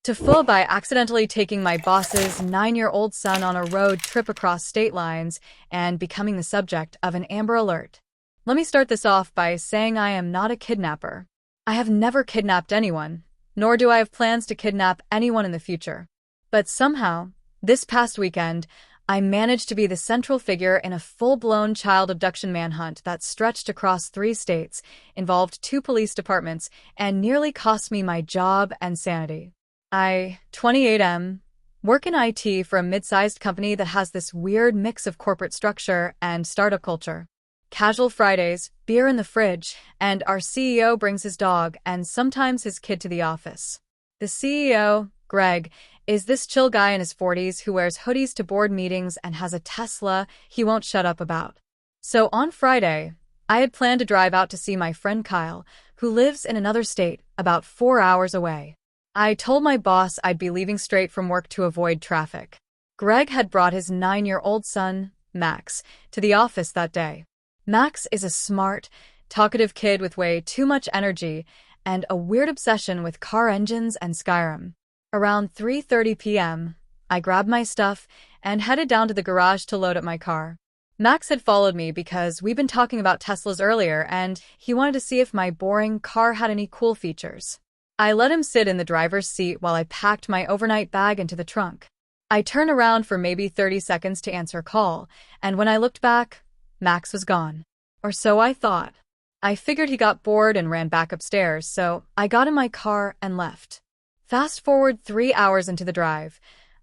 TIFU by accidentally taking my boss's 9-year-old son on a road trip across state lines and becoming the subject of an Amber Alert. Let me start this off by saying I am not a kidnapper. I have never kidnapped anyone, nor do I have plans to kidnap anyone in the future. But somehow, this past weekend, I managed to be the central figure in a full-blown child abduction manhunt that stretched across 3 states, involved 2 police departments, and nearly cost me my job and sanity. I, 28M, work in IT for a mid-sized company that has this weird mix of corporate structure and startup culture. Casual Fridays, beer in the fridge, and our CEO brings his dog and sometimes his kid to the office. The CEO, Greg, is this chill guy in his 40s who wears hoodies to board meetings and has a Tesla he won't shut up about. So on Friday, I had planned to drive out to see my friend Kyle, who lives in another state about 4 hours away. I told my boss I'd be leaving straight from work to avoid traffic. Greg had brought his 9-year-old son, Max, to the office that day. Max is a smart, talkative kid with way too much energy and a weird obsession with car engines and Skyrim. Around 3:30 p.m., I grabbed my stuff and headed down to the garage to load up my car. Max had followed me because we'd been talking about Teslas earlier and he wanted to see if my boring car had any cool features. I let him sit in the driver's seat while I packed my overnight bag into the trunk. I turned around for maybe 30 seconds to answer a call, and when I looked back, Max was gone. Or so I thought. I figured he got bored and ran back upstairs, so I got in my car and left. Fast forward 3 hours into the drive.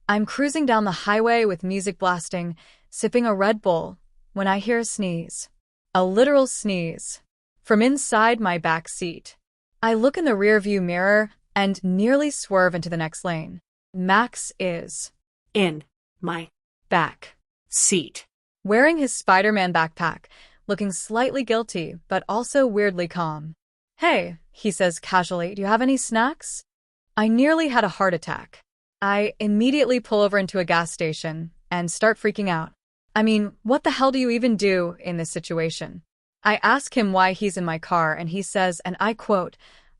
I'm cruising down the highway with music blasting, sipping a Red Bull, when I hear a sneeze. A literal sneeze. From inside my back seat. I look in the rearview mirror and nearly swerve into the next lane. Max is in my back seat, wearing his Spider-Man backpack, looking slightly guilty, but also weirdly calm. "Hey," he says casually, "do you have any snacks?" I nearly had a heart attack. I immediately pull over into a gas station and start freaking out. I mean, what the hell do you even do in this situation? I ask him why he's in my car, and he says, and I quote,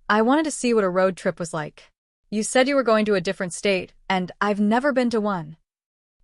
"I wanted to see what a road trip was like. You said you were going to a different state, and I've never been to one."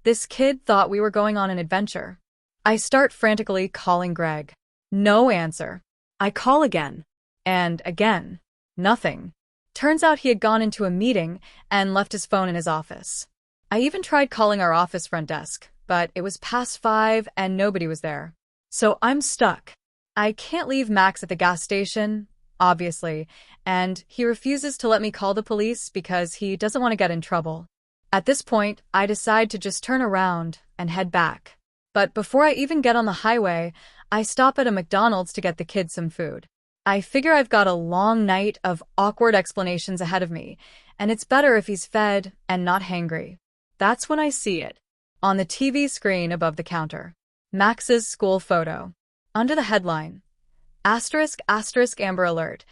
This kid thought we were going on an adventure. I start frantically calling Greg. No answer. I call again. And again. Nothing. Turns out he had gone into a meeting and left his phone in his office. I even tried calling our office front desk, but it was past 5 and nobody was there. So I'm stuck. I can't leave Max at the gas station, obviously, and he refuses to let me call the police because he doesn't want to get in trouble. At this point, I decide to just turn around and head back. But before I even get on the highway, I stop at a McDonald's to get the kids some food. I figure I've got a long night of awkward explanations ahead of me, and it's better if he's fed and not hangry. That's when I see it. On the TV screen above the counter. Max's school photo. Under the headline, *** Amber Alert.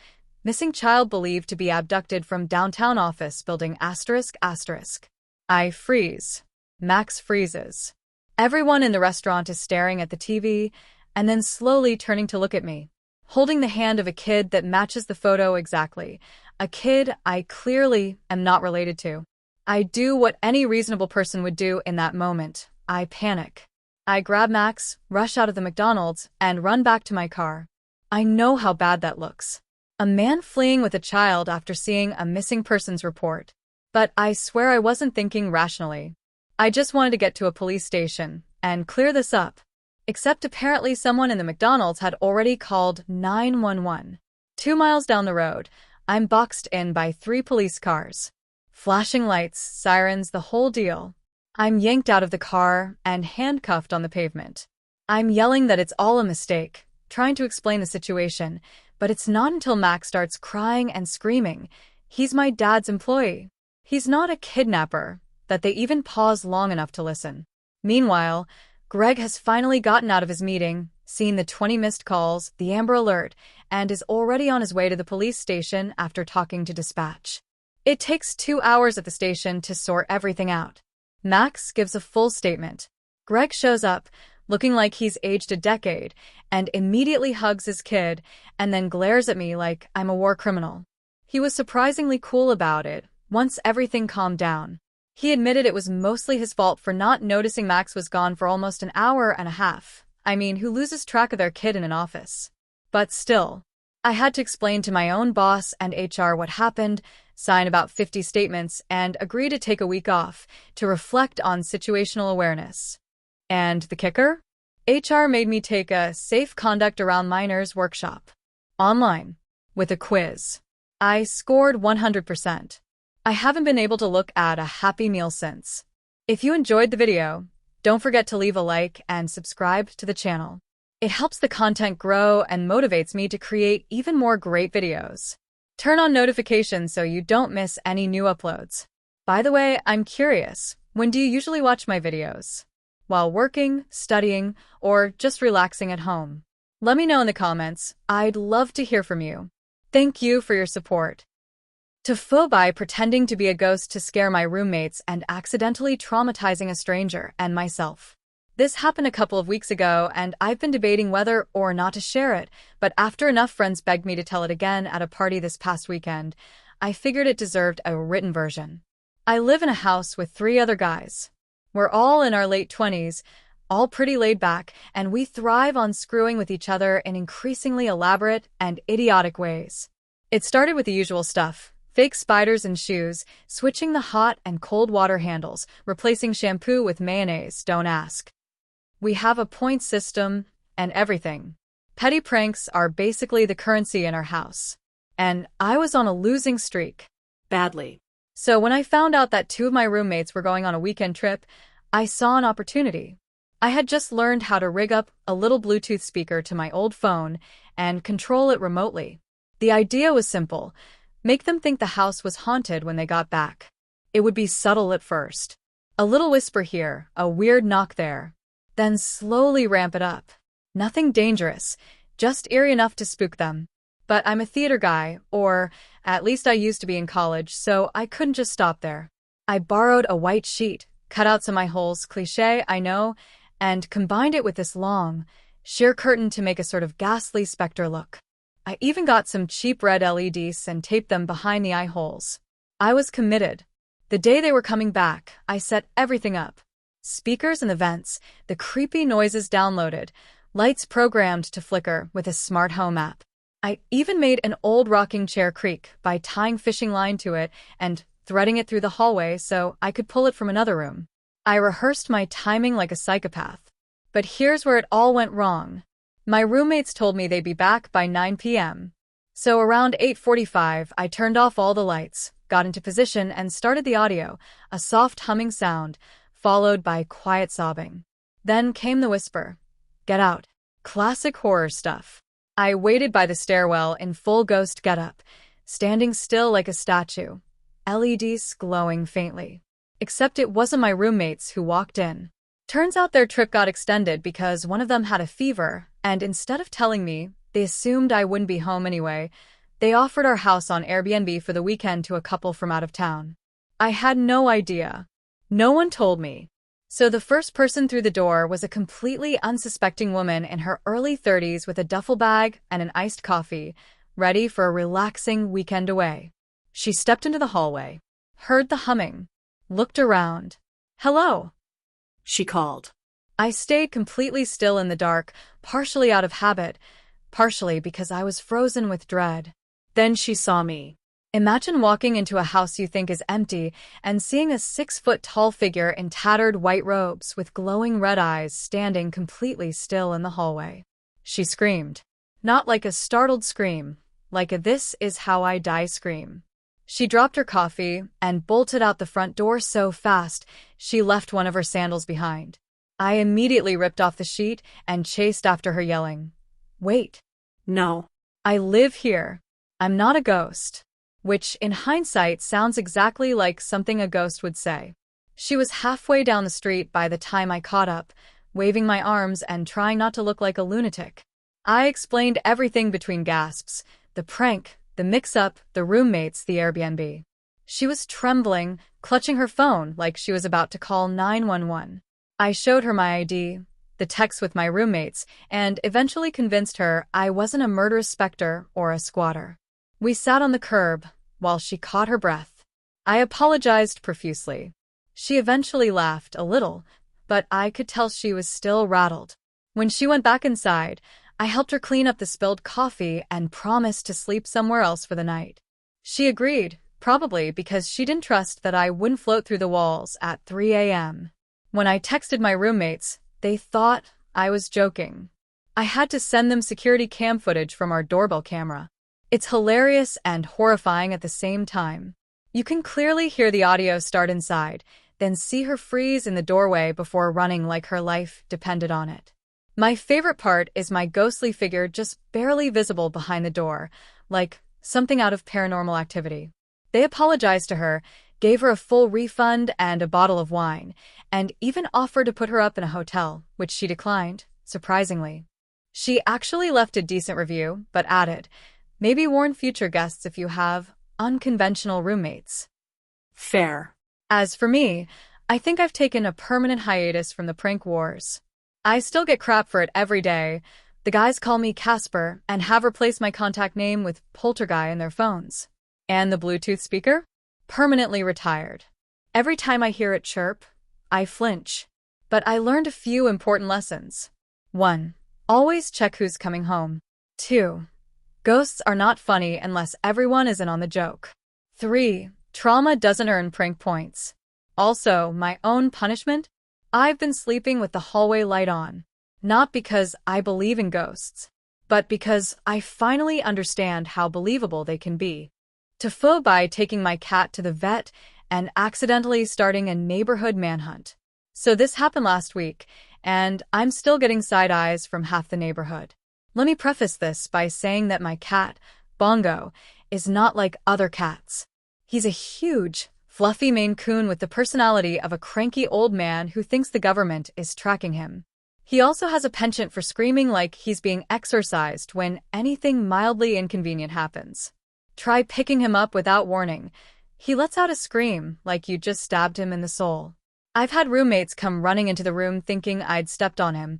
Missing child believed to be abducted from downtown office building ****. I freeze. Max freezes. Everyone in the restaurant is staring at the TV and then slowly turning to look at me, holding the hand of a kid that matches the photo exactly, a kid I clearly am not related to. I do what any reasonable person would do in that moment. I panic. I grab Max, rush out of the McDonald's, and run back to my car. I know how bad that looks. A man fleeing with a child after seeing a missing persons report. But I swear I wasn't thinking rationally. I just wanted to get to a police station and clear this up. Except apparently someone in the McDonald's had already called 911. 2 miles down the road, I'm boxed in by 3 police cars. Flashing lights, sirens, the whole deal. I'm yanked out of the car and handcuffed on the pavement. I'm yelling that it's all a mistake, trying to explain the situation, but it's not until Max starts crying and screaming, "He's my dad's employee. He's not a kidnapper," that they even pause long enough to listen. Meanwhile, Greg has finally gotten out of his meeting, seen the 20 missed calls, the Amber Alert, and is already on his way to the police station after talking to dispatch. It takes 2 hours at the station to sort everything out. Max gives a full statement. Greg shows up, looking like he's aged a decade, and immediately hugs his kid and then glares at me like I'm a war criminal. He was surprisingly cool about it, Once everything calmed down, he admitted it was mostly his fault for not noticing Max was gone for almost an hour and a half. I mean, who loses track of their kid in an office? But still, I had to explain to my own boss and HR what happened, sign about 50 statements, and agree to take a week off to reflect on situational awareness. And the kicker? HR made me take a safe conduct around minors workshop. Online. With a quiz. I scored 100%. I haven't been able to look at a Happy Meal since. If you enjoyed the video, don't forget to leave a like and subscribe to the channel. It helps the content grow and motivates me to create even more great videos. Turn on notifications so you don't miss any new uploads. By the way, I'm curious, when do you usually watch my videos? While working, studying, or just relaxing at home? Let me know in the comments. I'd love to hear from you. Thank you for your support. TIFU by pretending to be a ghost to scare my roommates and accidentally traumatizing a stranger and myself. This happened a couple of weeks ago, and I've been debating whether or not to share it, but after enough friends begged me to tell it again at a party this past weekend, I figured it deserved a written version. I live in a house with 3 other guys. We're all in our late 20s, all pretty laid back, and we thrive on screwing with each other in increasingly elaborate and idiotic ways. It started with the usual stuff. Fake spiders in shoes, switching the hot and cold water handles, replacing shampoo with mayonnaise, don't ask. We have a point system and everything. Petty pranks are basically the currency in our house. And I was on a losing streak. Badly. So when I found out that 2 of my roommates were going on a weekend trip, I saw an opportunity. I had just learned how to rig up a little Bluetooth speaker to my old phone and control it remotely. The idea was simple. Make them think the house was haunted when they got back. It would be subtle at first. A little whisper here, a weird knock there. Then slowly ramp it up. Nothing dangerous, just eerie enough to spook them. But I'm a theater guy, or at least I used to be in college, so I couldn't just stop there. I borrowed a white sheet, cut out some eye holes, cliché, I know, and combined it with this long, sheer curtain to make a sort of ghastly specter look. I even got some cheap red LEDs and taped them behind the eye holes. I was committed. The day they were coming back, I set everything up. Speakers in the vents, the creepy noises downloaded, lights programmed to flicker with a smart home app. I even made an old rocking chair creak by tying fishing line to it and threading it through the hallway so I could pull it from another room. I rehearsed my timing like a psychopath. But here's where it all went wrong. My roommates told me they'd be back by 9 p.m. So around 8:45, I turned off all the lights, got into position, and started the audio, a soft humming sound, followed by quiet sobbing. Then came the whisper. Get out. Classic horror stuff. I waited by the stairwell in full ghost getup, standing still like a statue, LEDs glowing faintly. Except it wasn't my roommates who walked in. Turns out their trip got extended because one of them had a fever, and instead of telling me, they assumed I wouldn't be home anyway. They offered our house on Airbnb for the weekend to a couple from out of town. I had no idea. No one told me. So the first person through the door was a completely unsuspecting woman in her early 30s with a duffel bag and an iced coffee, ready for a relaxing weekend away. She stepped into the hallway, heard the humming, looked around. Hello, She called. I stayed completely still in the dark, partially out of habit, partially because I was frozen with dread. Then she saw me. Imagine walking into a house you think is empty and seeing a 6-foot-tall figure in tattered white robes with glowing red eyes standing completely still in the hallway. She screamed. Not like a startled scream, like a "this is how I die" scream. She dropped her coffee and bolted out the front door so fast she left one of her sandals behind. I immediately ripped off the sheet and chased after her yelling, "Wait. No. I live here. I'm not a ghost." Which, in hindsight, sounds exactly like something a ghost would say. She was halfway down the street by the time I caught up, waving my arms and trying not to look like a lunatic. I explained everything between gasps, the prank, the mix-up, the roommates, the Airbnb. She was trembling, clutching her phone like she was about to call 911. I showed her my ID, the text with my roommates, and eventually convinced her I wasn't a murderous specter or a squatter. We sat on the curb while she caught her breath. I apologized profusely. She eventually laughed a little, but I could tell she was still rattled. When she went back inside, I helped her clean up the spilled coffee and promised to sleep somewhere else for the night. She agreed, probably because she didn't trust that I wouldn't float through the walls at 3 a.m. When I texted my roommates, they thought I was joking. I had to send them security cam footage from our doorbell camera. It's hilarious and horrifying at the same time. You can clearly hear the audio start inside, then see her freeze in the doorway before running like her life depended on it. My favorite part is my ghostly figure just barely visible behind the door, like something out of Paranormal Activity. They apologized to her, gave her a full refund and a bottle of wine, and even offered to put her up in a hotel, which she declined, surprisingly. She actually left a decent review, but added, "Maybe warn future guests if you have unconventional roommates." Fair. As for me, I think I've taken a permanent hiatus from the prank wars. I still get crap for it every day. The guys call me Casper and have replaced my contact name with Poltergeist in their phones. And the Bluetooth speaker? Permanently retired. Every time I hear it chirp, I flinch. But I learned a few important lessons. 1. Always check who's coming home. 2. Ghosts are not funny unless everyone is in on the joke. 3. Trauma doesn't earn prank points. Also, my own punishment? I've been sleeping with the hallway light on. Not because I believe in ghosts, but because I finally understand how believable they can be. TIFU by taking my cat to the vet and accidentally starting a neighborhood manhunt. So this happened last week, and I'm still getting side eyes from half the neighborhood. Let me preface this by saying that my cat, Bongo, is not like other cats. He's a huge, fluffy Maine Coon with the personality of a cranky old man who thinks the government is tracking him. He also has a penchant for screaming like he's being exorcised when anything mildly inconvenient happens. Try picking him up without warning. He lets out a scream like you just stabbed him in the soul. I've had roommates come running into the room thinking I'd stepped on him,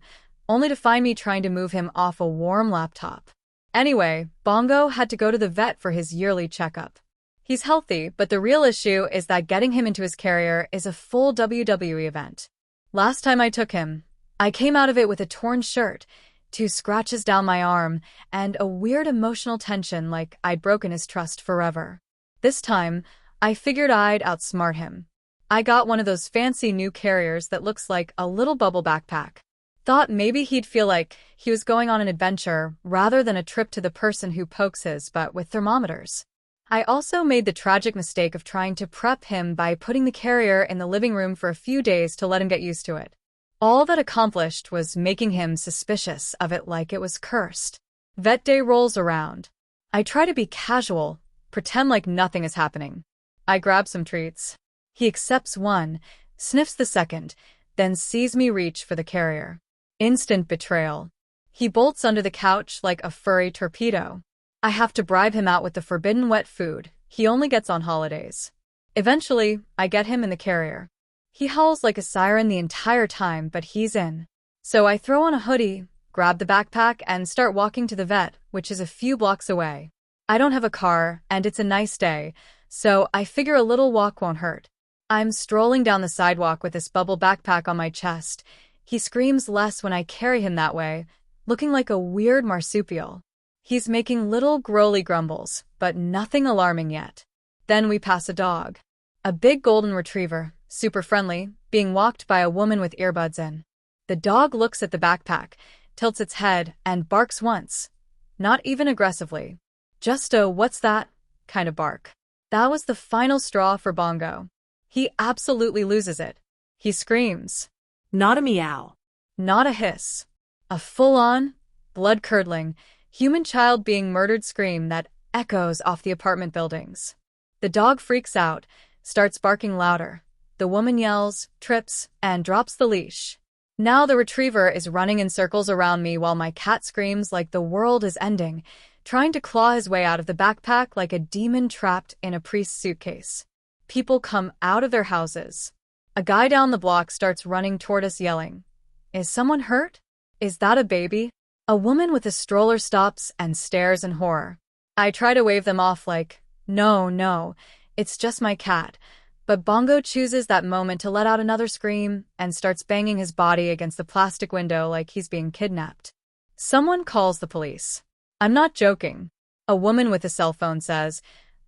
only to find me trying to move him off a warm laptop. Anyway, Bongo had to go to the vet for his yearly checkup. He's healthy, but the real issue is that getting him into his carrier is a full WWE event. Last time I took him, I came out of it with a torn shirt, 2 scratches down my arm, and a weird emotional tension like I'd broken his trust forever. This time, I figured I'd outsmart him. I got one of those fancy new carriers that looks like a little bubble backpack. Thought maybe he'd feel like he was going on an adventure rather than a trip to the person who pokes his butt with thermometers. I also made the tragic mistake of trying to prep him by putting the carrier in the living room for a few days to let him get used to it. All that accomplished was making him suspicious of it like it was cursed. Vet day rolls around. I try to be casual, pretend like nothing is happening. I grab some treats. He accepts one, sniffs the second, then sees me reach for the carrier. Instant betrayal. He bolts under the couch like a furry torpedo. I have to bribe him out with the forbidden wet food he only gets on holidays. Eventually, I get him in the carrier. He howls like a siren the entire time, but he's in. So I throw on a hoodie, grab the backpack, and start walking to the vet, which is a few blocks away. I don't have a car, and it's a nice day, so I figure a little walk won't hurt. I'm strolling down the sidewalk with this bubble backpack on my chest. He screams less when I carry him that way, looking like a weird marsupial. He's making little growly grumbles, but nothing alarming yet. Then we pass a dog. A big golden retriever, super friendly, being walked by a woman with earbuds in. The dog looks at the backpack, tilts its head, and barks once. Not even aggressively. Just a "what's that" kind of bark. That was the final straw for Bongo. He absolutely loses it. He screams. Not a meow. Not a hiss. A full-on, blood-curdling, human child being murdered scream that echoes off the apartment buildings. The dog freaks out, starts barking louder. The woman yells, trips, and drops the leash. Now the retriever is running in circles around me while my cat screams like the world is ending, trying to claw his way out of the backpack like a demon trapped in a priest's suitcase. People come out of their houses. A guy down the block starts running toward us yelling, "Is someone hurt? Is that a baby?" A woman with a stroller stops and stares in horror. I try to wave them off like, no, It's just my cat. But Bongo chooses that moment to let out another scream and starts banging his body against the plastic window like he's being kidnapped. Someone calls the police. I'm not joking. A woman with a cell phone says,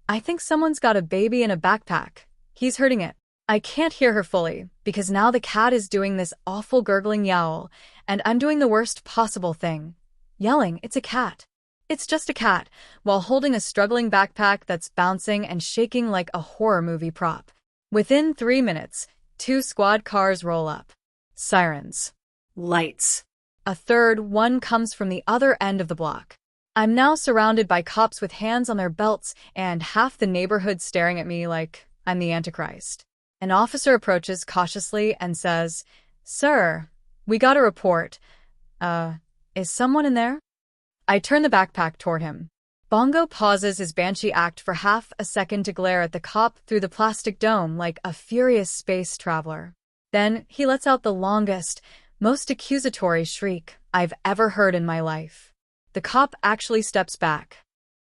"I think someone's got a baby in a backpack. He's hurting it." I can't hear her fully, because now the cat is doing this awful gurgling yowl, and I'm doing the worst possible thing. Yelling, "It's a cat. It's just a cat," while holding a struggling backpack that's bouncing and shaking like a horror movie prop. Within 3 minutes, 2 squad cars roll up. Sirens. Lights. A third one comes from the other end of the block. I'm now surrounded by cops with hands on their belts and half the neighborhood staring at me like I'm the Antichrist. An officer approaches cautiously and says, "Sir, we got a report. Is someone in there?" I turn the backpack toward him. Bongo pauses his banshee act for half a second to glare at the cop through the plastic dome like a furious space traveler. Then he lets out the longest, most accusatory shriek I've ever heard in my life. The cop actually steps back.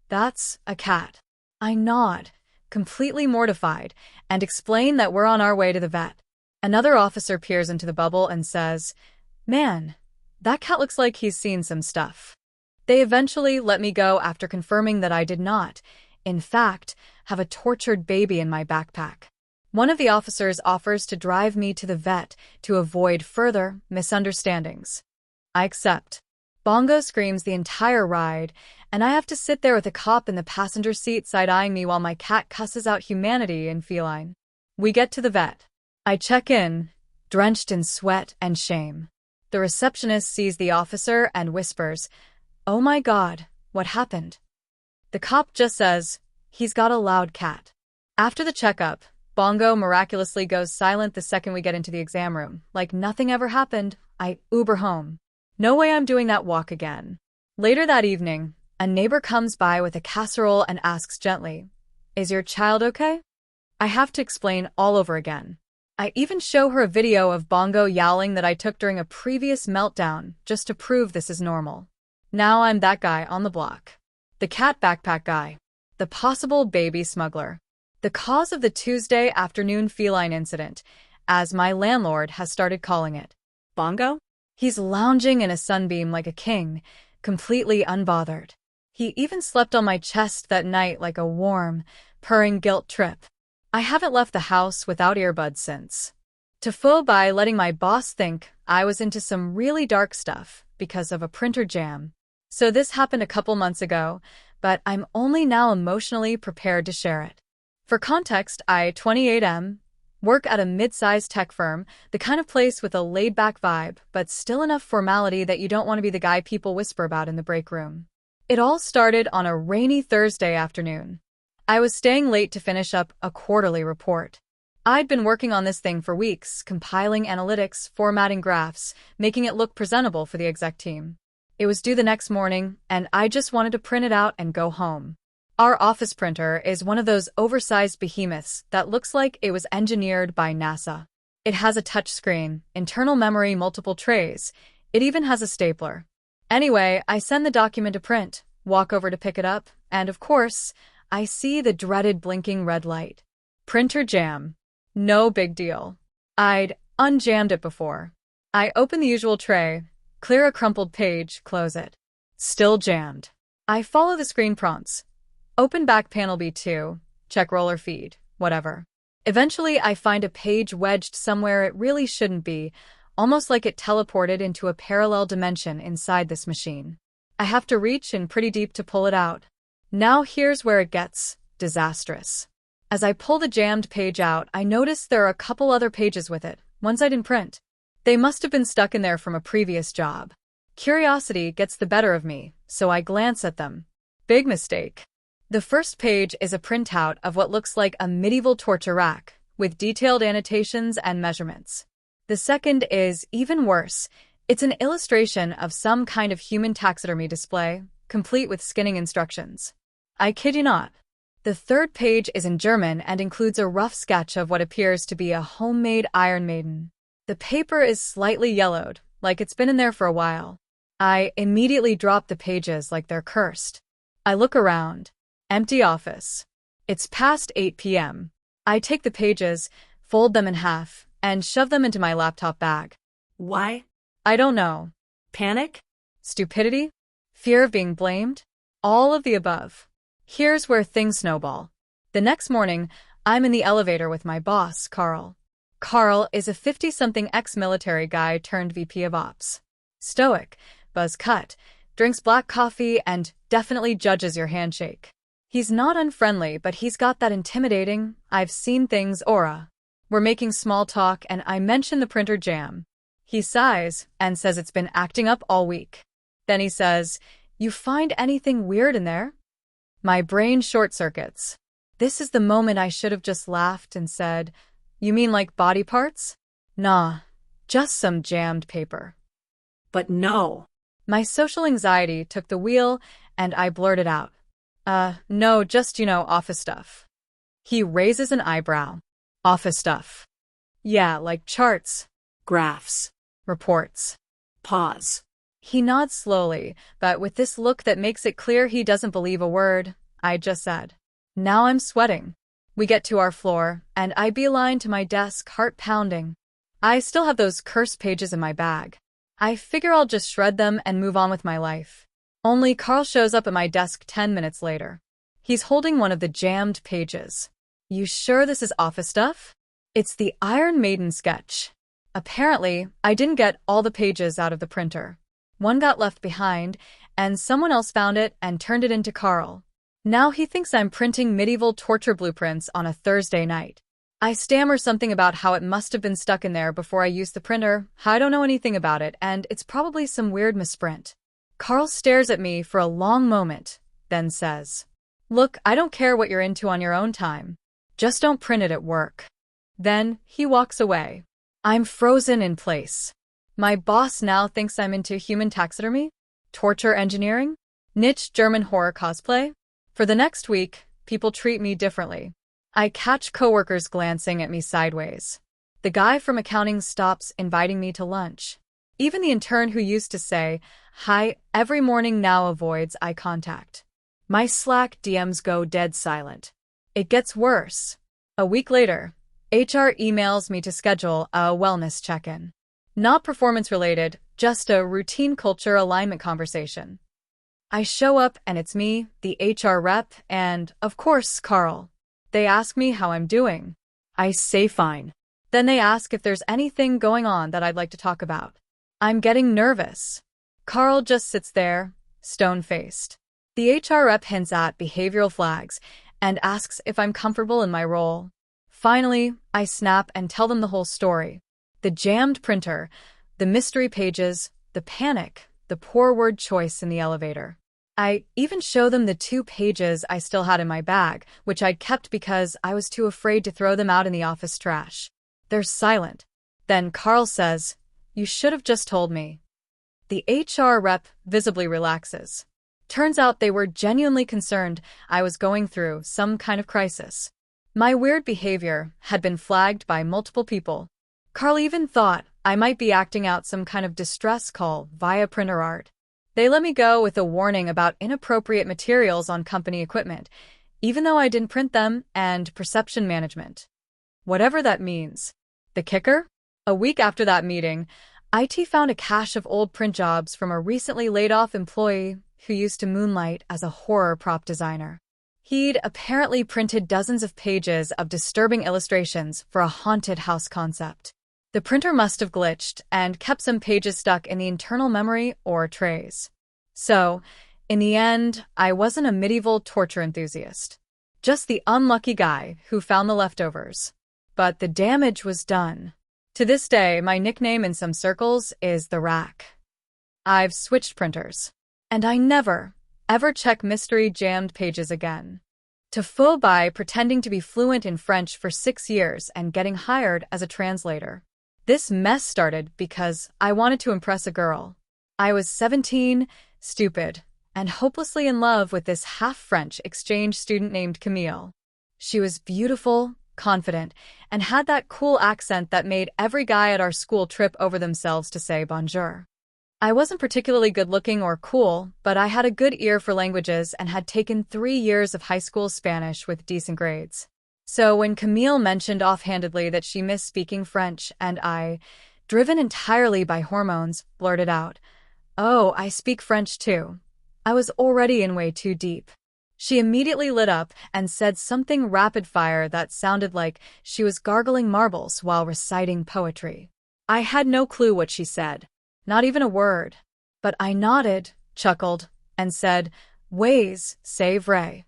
"That's a cat." I nod, completely mortified, and explain that we're on our way to the vet. Another officer peers into the bubble and says, "Man, that cat looks like he's seen some stuff." They eventually let me go after confirming that I did not, in fact, have a tortured baby in my backpack. One of the officers offers to drive me to the vet to avoid further misunderstandings. I accept. Bongo screams the entire ride, and I have to sit there with a cop in the passenger seat side-eyeing me while my cat cusses out humanity in feline. We get to the vet. I check in, drenched in sweat and shame. The receptionist sees the officer and whispers, "Oh my God, what happened?" The cop just says, "He's got a loud cat." After the checkup, Bongo miraculously goes silent the second we get into the exam room. Like nothing ever happened, I Uber home. No way I'm doing that walk again. Later that evening, a neighbor comes by with a casserole and asks gently, "Is your child okay?" I have to explain all over again. I even show her a video of Bongo yowling that I took during a previous meltdown just to prove this is normal. Now I'm that guy on the block. The cat backpack guy. The possible baby smuggler. The cause of the Tuesday afternoon feline incident, as my landlord has started calling it. Bongo? He's lounging in a sunbeam like a king, completely unbothered. He even slept on my chest that night like a warm, purring guilt trip. I haven't left the house without earbuds since. To fool by letting my boss think I was into some really dark stuff because of a printer jam. So this happened a couple months ago, but I'm only now emotionally prepared to share it. For context, I, 28M, work at a mid-sized tech firm, the kind of place with a laid-back vibe, but still enough formality that you don't want to be the guy people whisper about in the break room. It all started on a rainy Thursday afternoon. I was staying late to finish up a quarterly report. I'd been working on this thing for weeks, compiling analytics, formatting graphs, making it look presentable for the exec team. It was due the next morning, and I just wanted to print it out and go home. Our office printer is one of those oversized behemoths that looks like it was engineered by NASA. It has a touchscreen, internal memory, multiple trays. It even has a stapler. Anyway, I send the document to print, walk over to pick it up, and of course, I see the dreaded blinking red light. Printer jam. No big deal. I'd unjammed it before. I open the usual tray, clear a crumpled page, close it. Still jammed. I follow the screen prompts. Open back panel B2, check roller feed, whatever. Eventually, I find a page wedged somewhere it really shouldn't be, almost like it teleported into a parallel dimension inside this machine. I have to reach in pretty deep to pull it out. Now here's where it gets disastrous. As I pull the jammed page out, I notice there are a couple other pages with it, ones I didn't print. They must have been stuck in there from a previous job. Curiosity gets the better of me, so I glance at them. Big mistake. The first page is a printout of what looks like a medieval torture rack, with detailed annotations and measurements. The second is even worse. It's an illustration of some kind of human taxidermy display, complete with skinning instructions. I kid you not. The third page is in German and includes a rough sketch of what appears to be a homemade Iron Maiden. The paper is slightly yellowed, like it's been in there for a while. I immediately drop the pages like they're cursed. I look around. Empty office. It's past 8 p.m. I take the pages, fold them in half, and shove them into my laptop bag. Why? I don't know. Panic? Stupidity? Fear of being blamed? All of the above. Here's where things snowball. The next morning, I'm in the elevator with my boss, Carl. Carl is a 50-something ex-military guy turned VP of Ops. Stoic, buzz-cut, drinks black coffee, and definitely judges your handshake. He's not unfriendly, but he's got that intimidating, I've seen things aura. We're making small talk, and I mention the printer jam. He sighs and says it's been acting up all week. Then he says, "You find anything weird in there?" My brain short-circuits. This is the moment I should have just laughed and said, "You mean like body parts?" Nah, just some jammed paper. But no. My social anxiety took the wheel, and I blurted out, no, just, office stuff." He raises an eyebrow. Office stuff. Yeah, like charts. Graphs. Reports. Pause. He nods slowly, but with this look that makes it clear he doesn't believe a word I just said. Now I'm sweating. We get to our floor, and I beeline to my desk, heart pounding. I still have those cursed pages in my bag. I figure I'll just shred them and move on with my life. Only Carl shows up at my desk 10 minutes later. He's holding one of the jammed pages. "You sure this is office stuff?" It's the Iron Maiden sketch. Apparently, I didn't get all the pages out of the printer. One got left behind, and someone else found it and turned it into Carl. Now he thinks I'm printing medieval torture blueprints on a Thursday night. I stammer something about how it must have been stuck in there before I used the printer, how I don't know anything about it, and it's probably some weird misprint. Carl stares at me for a long moment, then says, "Look, I don't care what you're into on your own time. Just don't print it at work." Then he walks away. I'm frozen in place. My boss now thinks I'm into human taxidermy, torture engineering, niche German horror cosplay. For the next week, people treat me differently. I catch coworkers glancing at me sideways. The guy from accounting stops inviting me to lunch. Even the intern who used to say hi every morning now avoids eye contact. My Slack DMs go dead silent. It gets worse. A week later, HR emails me to schedule a wellness check-in. Not performance-related, just a routine culture alignment conversation. I show up and it's me, the HR rep, and, of course, Carl. They ask me how I'm doing. I say fine. Then they ask if there's anything going on that I'd like to talk about. I'm getting nervous. Carl just sits there, stone-faced. The HR rep hints at behavioral flags and asks if I'm comfortable in my role. Finally, I snap and tell them the whole story. The jammed printer, the mystery pages, the panic, the poor word choice in the elevator. I even show them the 2 pages I still had in my bag, which I'd kept because I was too afraid to throw them out in the office trash. They're silent. Then Carl says, "You should have just told me." The HR rep visibly relaxes. Turns out they were genuinely concerned I was going through some kind of crisis. My weird behavior had been flagged by multiple people. Carl even thought I might be acting out some kind of distress call via printer art. They let me go with a warning about inappropriate materials on company equipment, even though I didn't print them, and perception management. Whatever that means. The kicker? A week after that meeting, IT found a cache of old print jobs from a recently laid-off employee who used to moonlight as a horror prop designer. He'd apparently printed dozens of pages of disturbing illustrations for a haunted house concept. The printer must have glitched and kept some pages stuck in the internal memory or trays. So, in the end, I wasn't a medieval torture enthusiast. Just the unlucky guy who found the leftovers. But the damage was done. To this day, my nickname in some circles is the Rack. I've switched printers. And I never, ever check mystery jammed pages again. TIFU by pretending to be fluent in French for 6 years and getting hired as a translator. This mess started because I wanted to impress a girl. I was 17, stupid, and hopelessly in love with this half-French exchange student named Camille. She was beautiful, confident, and had that cool accent that made every guy at our school trip over themselves to say bonjour. I wasn't particularly good-looking or cool, but I had a good ear for languages and had taken 3 years of high school Spanish with decent grades. So when Camille mentioned offhandedly that she missed speaking French and I, driven entirely by hormones, blurted out, "Oh, I speak French too." I was already in way too deep. She immediately lit up and said something rapid-fire that sounded like she was gargling marbles while reciting poetry. I had no clue what she said, not even a word. But I nodded, chuckled, and said, "Ways, c'est vrai,"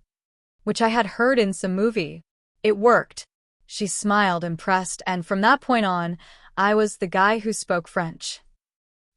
which I had heard in some movie. It worked. She smiled, impressed, and from that point on, I was the guy who spoke French.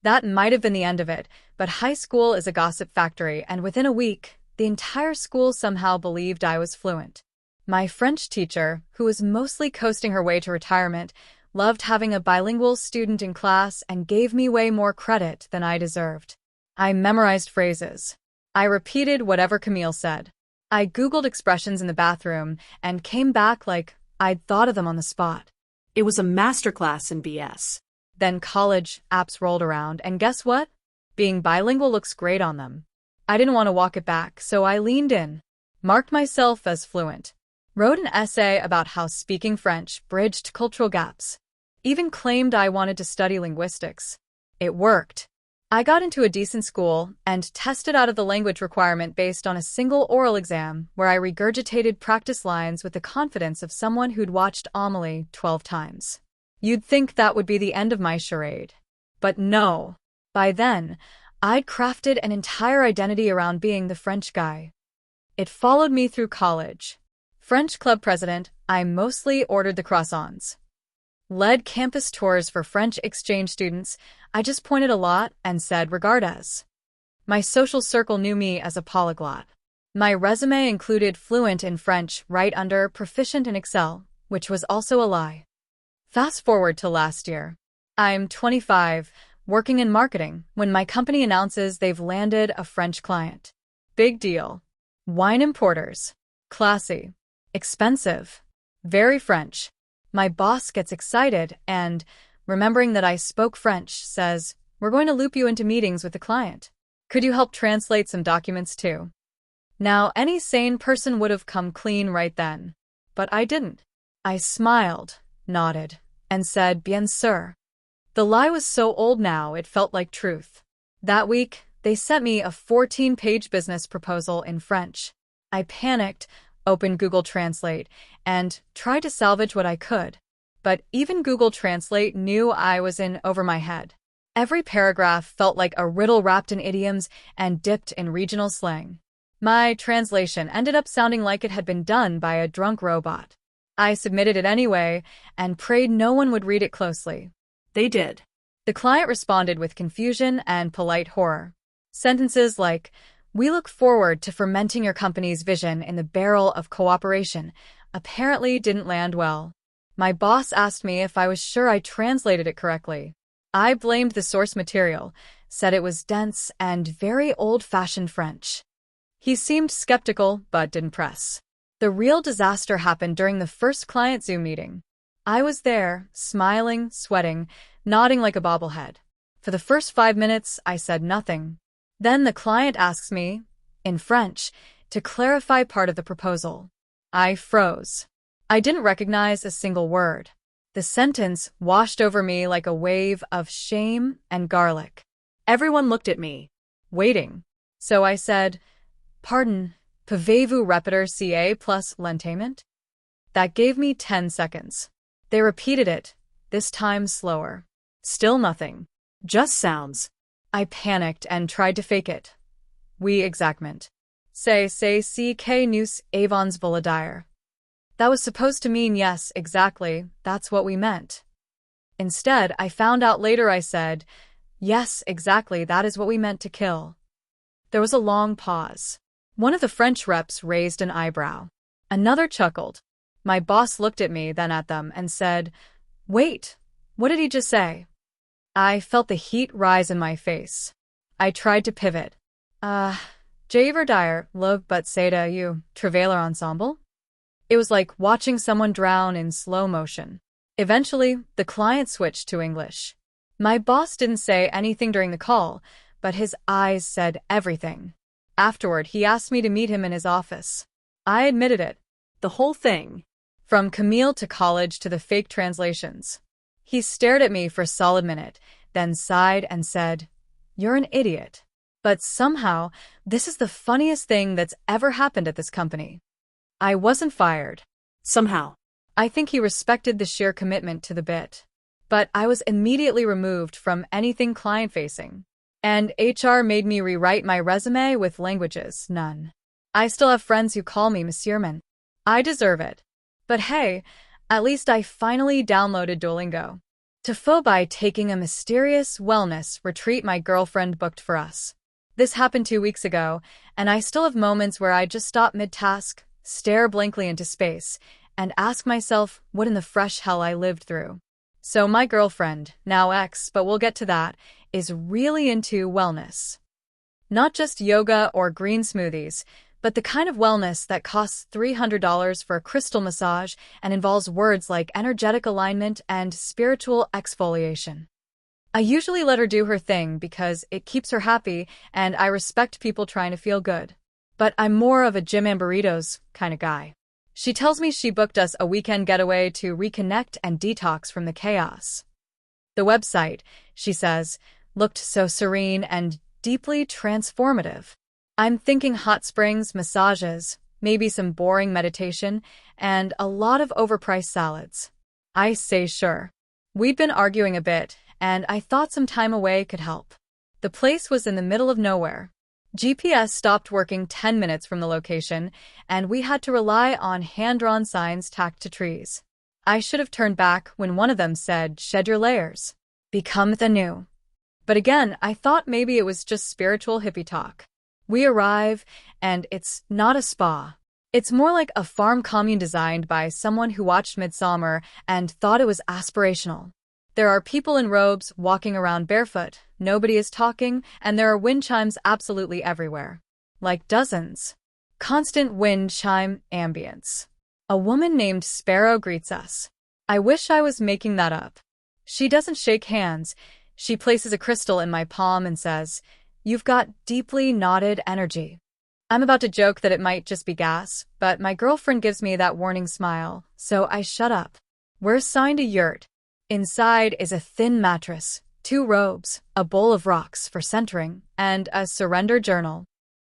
That might have been the end of it, but high school is a gossip factory, and within a week, the entire school somehow believed I was fluent. My French teacher, who was mostly coasting her way to retirement, loved having a bilingual student in class and gave me way more credit than I deserved. I memorized phrases. I repeated whatever Camille said. I Googled expressions in the bathroom and came back like I'd thought of them on the spot. It was a masterclass in BS. Then college apps rolled around, and guess what? Being bilingual looks great on them. I didn't want to walk it back, so I leaned in, marked myself as fluent, wrote an essay about how speaking French bridged cultural gaps, even claimed I wanted to study linguistics. It worked. I got into a decent school and tested out of the language requirement based on a single oral exam where I regurgitated practice lines with the confidence of someone who'd watched Amelie 12 times. You'd think that would be the end of my charade. But no. By then, I'd crafted an entire identity around being the French guy. It followed me through college. French club president, I mostly ordered the croissants. Led campus tours for French exchange students, I just pointed a lot and said regardes. My social circle knew me as a polyglot. My resume included fluent in French right under proficient in Excel, which was also a lie. Fast forward to last year. I'm 25, working in marketing, when my company announces they've landed a French client. Big deal. Wine importers. Classy. Expensive. Very French. My boss gets excited and, remembering that I spoke French, says, "We're going to loop you into meetings with the client. Could you help translate some documents too?" Now, any sane person would have come clean right then. But I didn't. I smiled, nodded, and said, "Bien sûr." The lie was so old now it felt like truth. That week, they sent me a 14-page business proposal in French. I panicked, opened Google Translate, and tried to salvage what I could. But even Google Translate knew I was in over my head. Every paragraph felt like a riddle wrapped in idioms and dipped in regional slang. My translation ended up sounding like it had been done by a drunk robot. I submitted it anyway and prayed no one would read it closely. They did. The client responded with confusion and polite horror. Sentences like, "We look forward to fermenting your company's vision in the barrel of cooperation," apparently didn't land well. My boss asked me if I was sure I translated it correctly. I blamed the source material, said it was dense and very old-fashioned French. He seemed skeptical, but didn't press. The real disaster happened during the first client Zoom meeting. I was there, smiling, sweating, nodding like a bobblehead. For the first 5 minutes, I said nothing. Then the client asks me, in French, to clarify part of the proposal. I froze. I didn't recognize a single word. The sentence washed over me like a wave of shame and garlic. Everyone looked at me, waiting. So I said, "Pardon, pouvez-vous répéter ça plus lentement?" That gave me 10 seconds. They repeated it, this time slower. Still nothing. Just sounds. I panicked and tried to fake it. Oui, exactement. C'est ce que nous avons voulu dire. That was supposed to mean yes, exactly, that's what we meant. Instead, I found out later I said, "Yes, exactly, that is what we meant to kill." There was a long pause. One of the French reps raised an eyebrow. Another chuckled. My boss looked at me, then at them, and said, "Wait, what did he just say?" I felt the heat rise in my face. I tried to pivot. Je veux dire, le but c'est you, travailler ensemble? It was like watching someone drown in slow motion. Eventually, the client switched to English. My boss didn't say anything during the call, but his eyes said everything. Afterward, he asked me to meet him in his office. I admitted it. The whole thing. From Camille to college to the fake translations. He stared at me for a solid minute, then sighed and said, "You're an idiot. But somehow, this is the funniest thing that's ever happened at this company." I wasn't fired. Somehow. I think he respected the sheer commitment to the bit. But I was immediately removed from anything client-facing. And HR made me rewrite my resume with languages none. I still have friends who call me Monsieurman. I deserve it. But hey, at least I finally downloaded Duolingo. TIFU by taking a mysterious wellness retreat my girlfriend booked for us. This happened 2 weeks ago, and I still have moments where I just stop mid-task, stare blankly into space, and ask myself what in the fresh hell I lived through. So my girlfriend, now ex, but we'll get to that, is really into wellness. Not just yoga or green smoothies, but the kind of wellness that costs $300 for a crystal massage and involves words like energetic alignment and spiritual exfoliation. I usually let her do her thing because it keeps her happy and I respect people trying to feel good. But I'm more of a gym and burritos kind of guy. She tells me she booked us a weekend getaway to reconnect and detox from the chaos. The website, she says, looked so serene and deeply transformative. I'm thinking hot springs, massages, maybe some boring meditation, and a lot of overpriced salads. I say sure. We'd been arguing a bit, and I thought some time away could help. The place was in the middle of nowhere. GPS stopped working 10 minutes from the location, and we had to rely on hand-drawn signs tacked to trees. I should have turned back when one of them said, "Shed your layers. Become the new." But again, I thought maybe it was just spiritual hippie talk. We arrive, and it's not a spa. It's more like a farm commune designed by someone who watched Midsummer and thought it was aspirational. There are people in robes walking around barefoot, nobody is talking, and there are wind chimes absolutely everywhere. Like dozens. Constant wind chime ambience. A woman named Sparrow greets us. I wish I was making that up. She doesn't shake hands. She places a crystal in my palm and says, "You've got deeply knotted energy." I'm about to joke that it might just be gas, but my girlfriend gives me that warning smile, so I shut up. We're assigned a yurt. Inside is a thin mattress, 2 robes, a bowl of rocks for centering, and a surrender journal.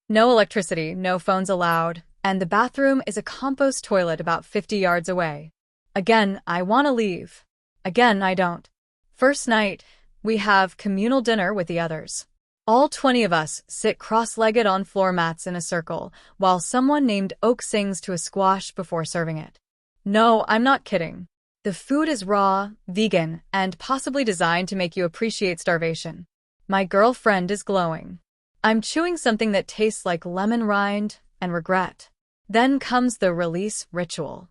No electricity, no phones allowed, and the bathroom is a compost toilet about 50 yards away. Again, I want to leave. Again, I don't. First night, we have communal dinner with the others. All 20 of us sit cross-legged on floor mats in a circle, while someone named Oak sings to a squash before serving it. No, I'm not kidding. The food is raw, vegan, and possibly designed to make you appreciate starvation. My girlfriend is glowing. I'm chewing something that tastes like lemon rind and regret. Then comes the release ritual.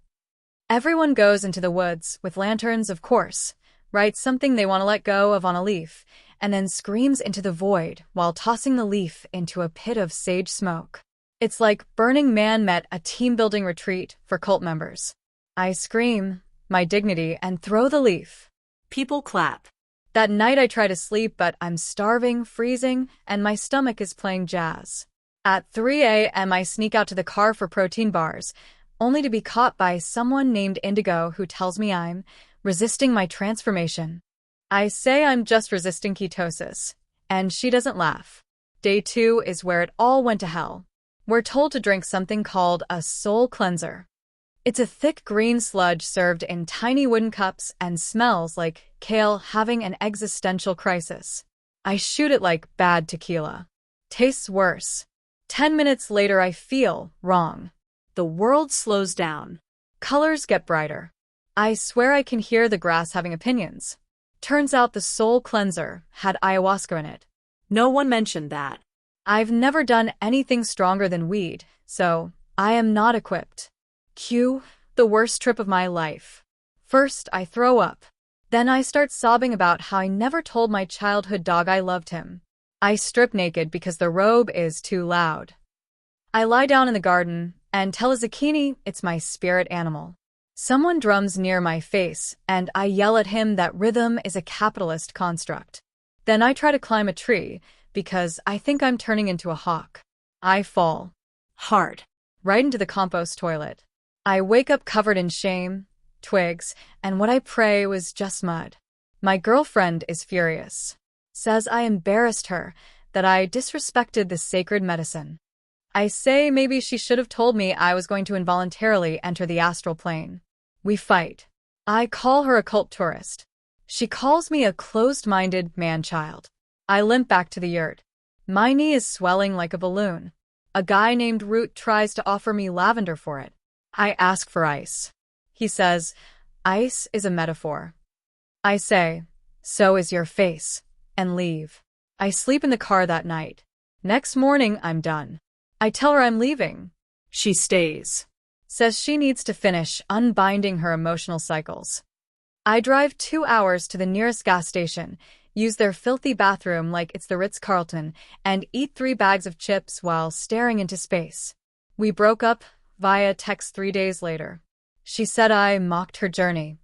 Everyone goes into the woods, with lanterns of course, writes something they want to let go of on a leaf, and then screams into the void while tossing the leaf into a pit of sage smoke. It's like Burning Man met a team-building retreat for cult members. I scream, my dignity, and throw the leaf. People clap. That night I try to sleep, but I'm starving, freezing, and my stomach is playing jazz. At 3 a.m. I sneak out to the car for protein bars, only to be caught by someone named Indigo who tells me I'm resisting my transformation. I say I'm just resisting ketosis, and she doesn't laugh. Day 2 is where it all went to hell. We're told to drink something called a soul cleanser. It's a thick green sludge served in tiny wooden cups and smells like kale having an existential crisis. I shoot it like bad tequila. Tastes worse. 10 minutes later I feel wrong. The world slows down. Colors get brighter. I swear I can hear the grass having opinions. Turns out the soul cleanser had ayahuasca in it. No one mentioned that. I've never done anything stronger than weed, so I am not equipped. Cue the worst trip of my life. First, I throw up. Then I start sobbing about how I never told my childhood dog I loved him. I strip naked because the robe is too loud. I lie down in the garden and tell a zucchini it's my spirit animal. Someone drums near my face, and I yell at him that rhythm is a capitalist construct. Then I try to climb a tree, because I think I'm turning into a hawk. I fall. Hard. Right into the compost toilet. I wake up covered in shame, twigs, and what I pray was just mud. My girlfriend is furious. Says I embarrassed her, that I disrespected the sacred medicine. I say maybe she should have told me I was going to involuntarily enter the astral plane. We fight. I call her a cult tourist. She calls me a closed-minded man-child. I limp back to the yurt. My knee is swelling like a balloon. A guy named Root tries to offer me lavender for it. I ask for ice. He says, ice is a metaphor. I say, so is your face, and leave. I sleep in the car that night. Next morning, I'm done. I tell her I'm leaving. She stays. Says she needs to finish unbinding her emotional cycles. I drive 2 hours to the nearest gas station, use their filthy bathroom like it's the Ritz-Carlton, and eat 3 bags of chips while staring into space. We broke up via text 3 days later. She said I mocked her journey.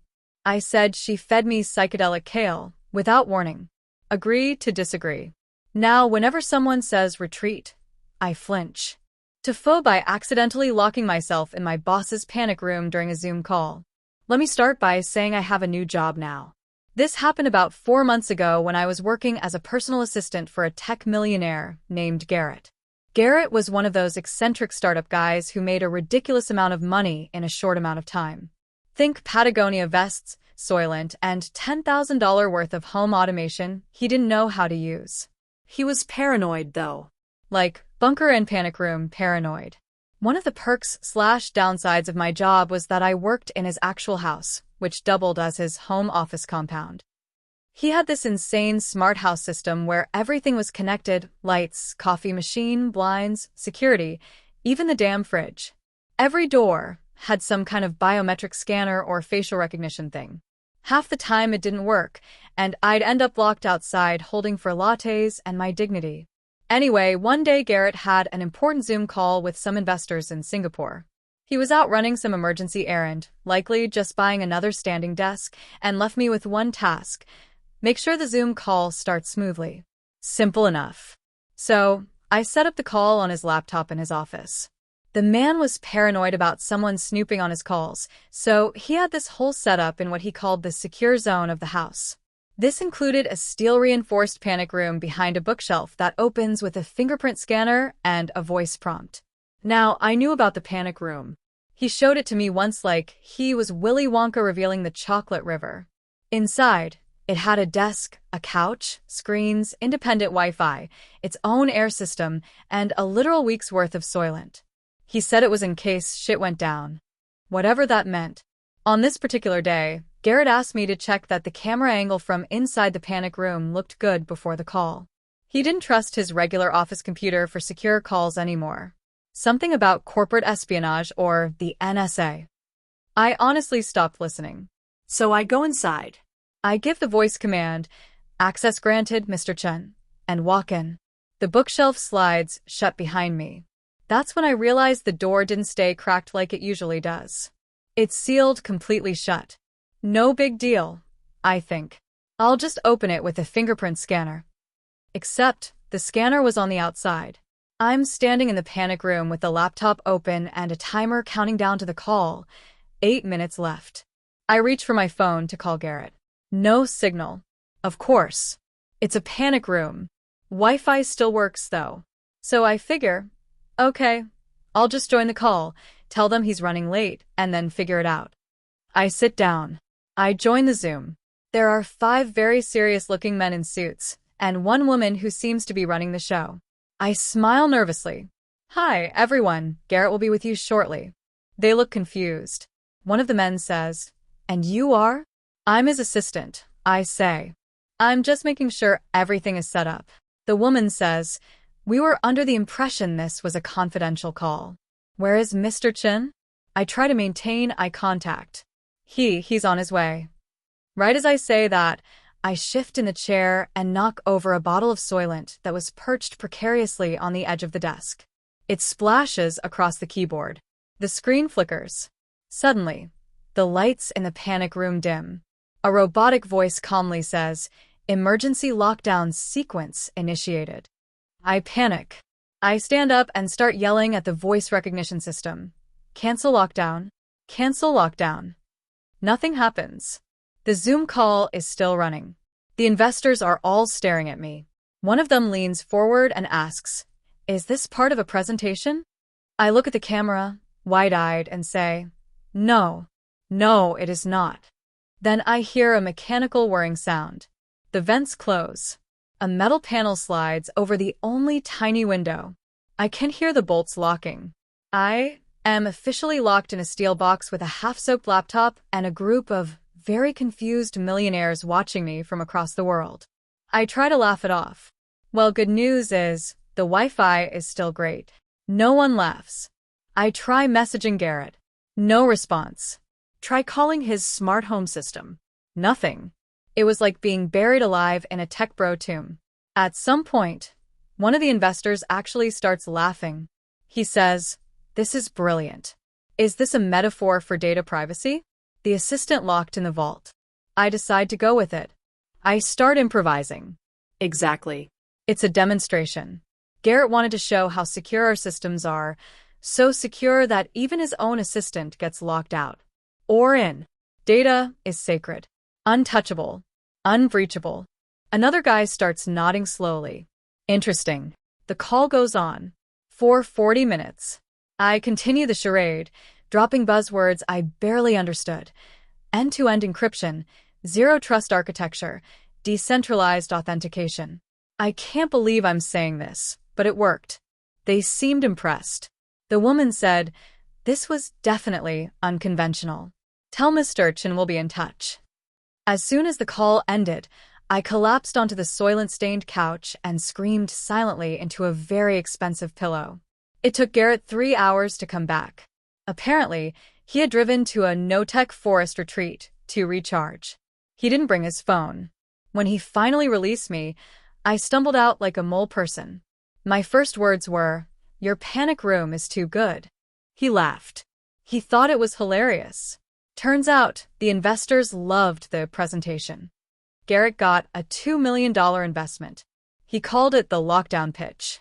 I said she fed me psychedelic kale, without warning. Agree to disagree. Now, whenever someone says retreat, I flinch. TIFU by accidentally locking myself in my boss's panic room during a Zoom call. Let me start by saying I have a new job now. This happened about 4 months ago when I was working as a personal assistant for a tech millionaire named Garrett. Garrett was one of those eccentric startup guys who made a ridiculous amount of money in a short amount of time. Think Patagonia vests, Soylent, and $10,000 worth of home automation he didn't know how to use. He was paranoid, though. Like bunker and panic room paranoid. One of the perks/downsides of my job was that I worked in his actual house, which doubled as his home office compound. He had this insane smart house system where everything was connected: lights, coffee machine, blinds, security, even the damn fridge. Every door had some kind of biometric scanner or facial recognition thing. Half the time it didn't work, and I'd end up locked outside holding for lattes and my dignity. Anyway, one day Garrett had an important Zoom call with some investors in Singapore. He was out running some emergency errand, likely just buying another standing desk, and left me with one task: make sure the Zoom call starts smoothly. Simple enough. So, I set up the call on his laptop in his office. The man was paranoid about someone snooping on his calls, so he had this whole setup in what he called the secure zone of the house. This included a steel-reinforced panic room behind a bookshelf that opens with a fingerprint scanner and a voice prompt. Now, I knew about the panic room. He showed it to me once like he was Willy Wonka revealing the chocolate river. Inside, it had a desk, a couch, screens, independent Wi-Fi, its own air system, and a literal week's worth of Soylent. He said it was in case shit went down. Whatever that meant. On this particular day, Garrett asked me to check that the camera angle from inside the panic room looked good before the call. He didn't trust his regular office computer for secure calls anymore. Something about corporate espionage or the NSA. I honestly stopped listening. So I go inside. I give the voice command, "Access granted, Mr. Chen," and walk in. The bookshelf slides shut behind me. That's when I realized the door didn't stay cracked like it usually does. It's sealed completely shut. No big deal, I think. I'll just open it with a fingerprint scanner. Except, the scanner was on the outside. I'm standing in the panic room with the laptop open and a timer counting down to the call. 8 minutes left. I reach for my phone to call Garrett. No signal. Of course. It's a panic room. Wi-Fi still works, though. So I figure, okay, I'll just join the call, tell them he's running late, and then figure it out. I sit down. I join the Zoom. There are 5 very serious-looking men in suits, and 1 woman who seems to be running the show. I smile nervously. "Hi, everyone. Garrett will be with you shortly." They look confused. One of the men says, "And you are?" "I'm his assistant," I say. "I'm just making sure everything is set up." The woman says, "We were under the impression this was a confidential call. Where is Mr. Chen?" I try to maintain eye contact. He's on his way. Right as I say that, I shift in the chair and knock over a bottle of Soylent that was perched precariously on the edge of the desk. It splashes across the keyboard. The screen flickers. Suddenly, The lights in the panic room dim. A robotic voice calmly says, "Emergency lockdown sequence initiated." I panic. I stand up and start yelling at the voice recognition system. "Cancel lockdown. Cancel lockdown." Nothing happens. The Zoom call is still running. The investors are all staring at me. One of them leans forward and asks, "Is this part of a presentation?" I look at the camera, wide-eyed, and say, "No, no, it is not." Then I hear a mechanical whirring sound. The vents close. A metal panel slides over the only tiny window. I can hear the bolts locking. I am officially locked in a steel box with a half-soaked laptop and a group of very confused millionaires watching me from across the world. I try to laugh it off. Well, good news is the Wi-Fi is still great. No one laughs. I try messaging Garrett. No response. Try calling his smart home system. Nothing. It was like being buried alive in a tech bro tomb. At some point, one of the investors actually starts laughing. He says, "This is brilliant. Is this a metaphor for data privacy?" The assistant locked in the vault. I decide to go with it. I start improvising. Exactly. It's a demonstration. Garrett wanted to show how secure our systems are, so secure that even his own assistant gets locked out. Or in. Data is sacred, untouchable, unbreachable. Another guy starts nodding slowly. Interesting. The call goes on. For 40 minutes. I continue the charade, dropping buzzwords I barely understood. End-to-end encryption, zero-trust architecture, decentralized authentication. I can't believe I'm saying this, but it worked. They seemed impressed. The woman said, "This was definitely unconventional. Tell Miss Sturchin we'll be in touch." As soon as the call ended, I collapsed onto the soylent-stained couch and screamed silently into a very expensive pillow. It took Garrett 3 hours to come back. Apparently, he had driven to a no-tech forest retreat to recharge. He didn't bring his phone. When he finally released me, I stumbled out like a mole person. My first words were, "Your panic room is too good." He laughed. He thought it was hilarious. Turns out, the investors loved the presentation. Garrett got a $2 million investment. He called it the lockdown pitch.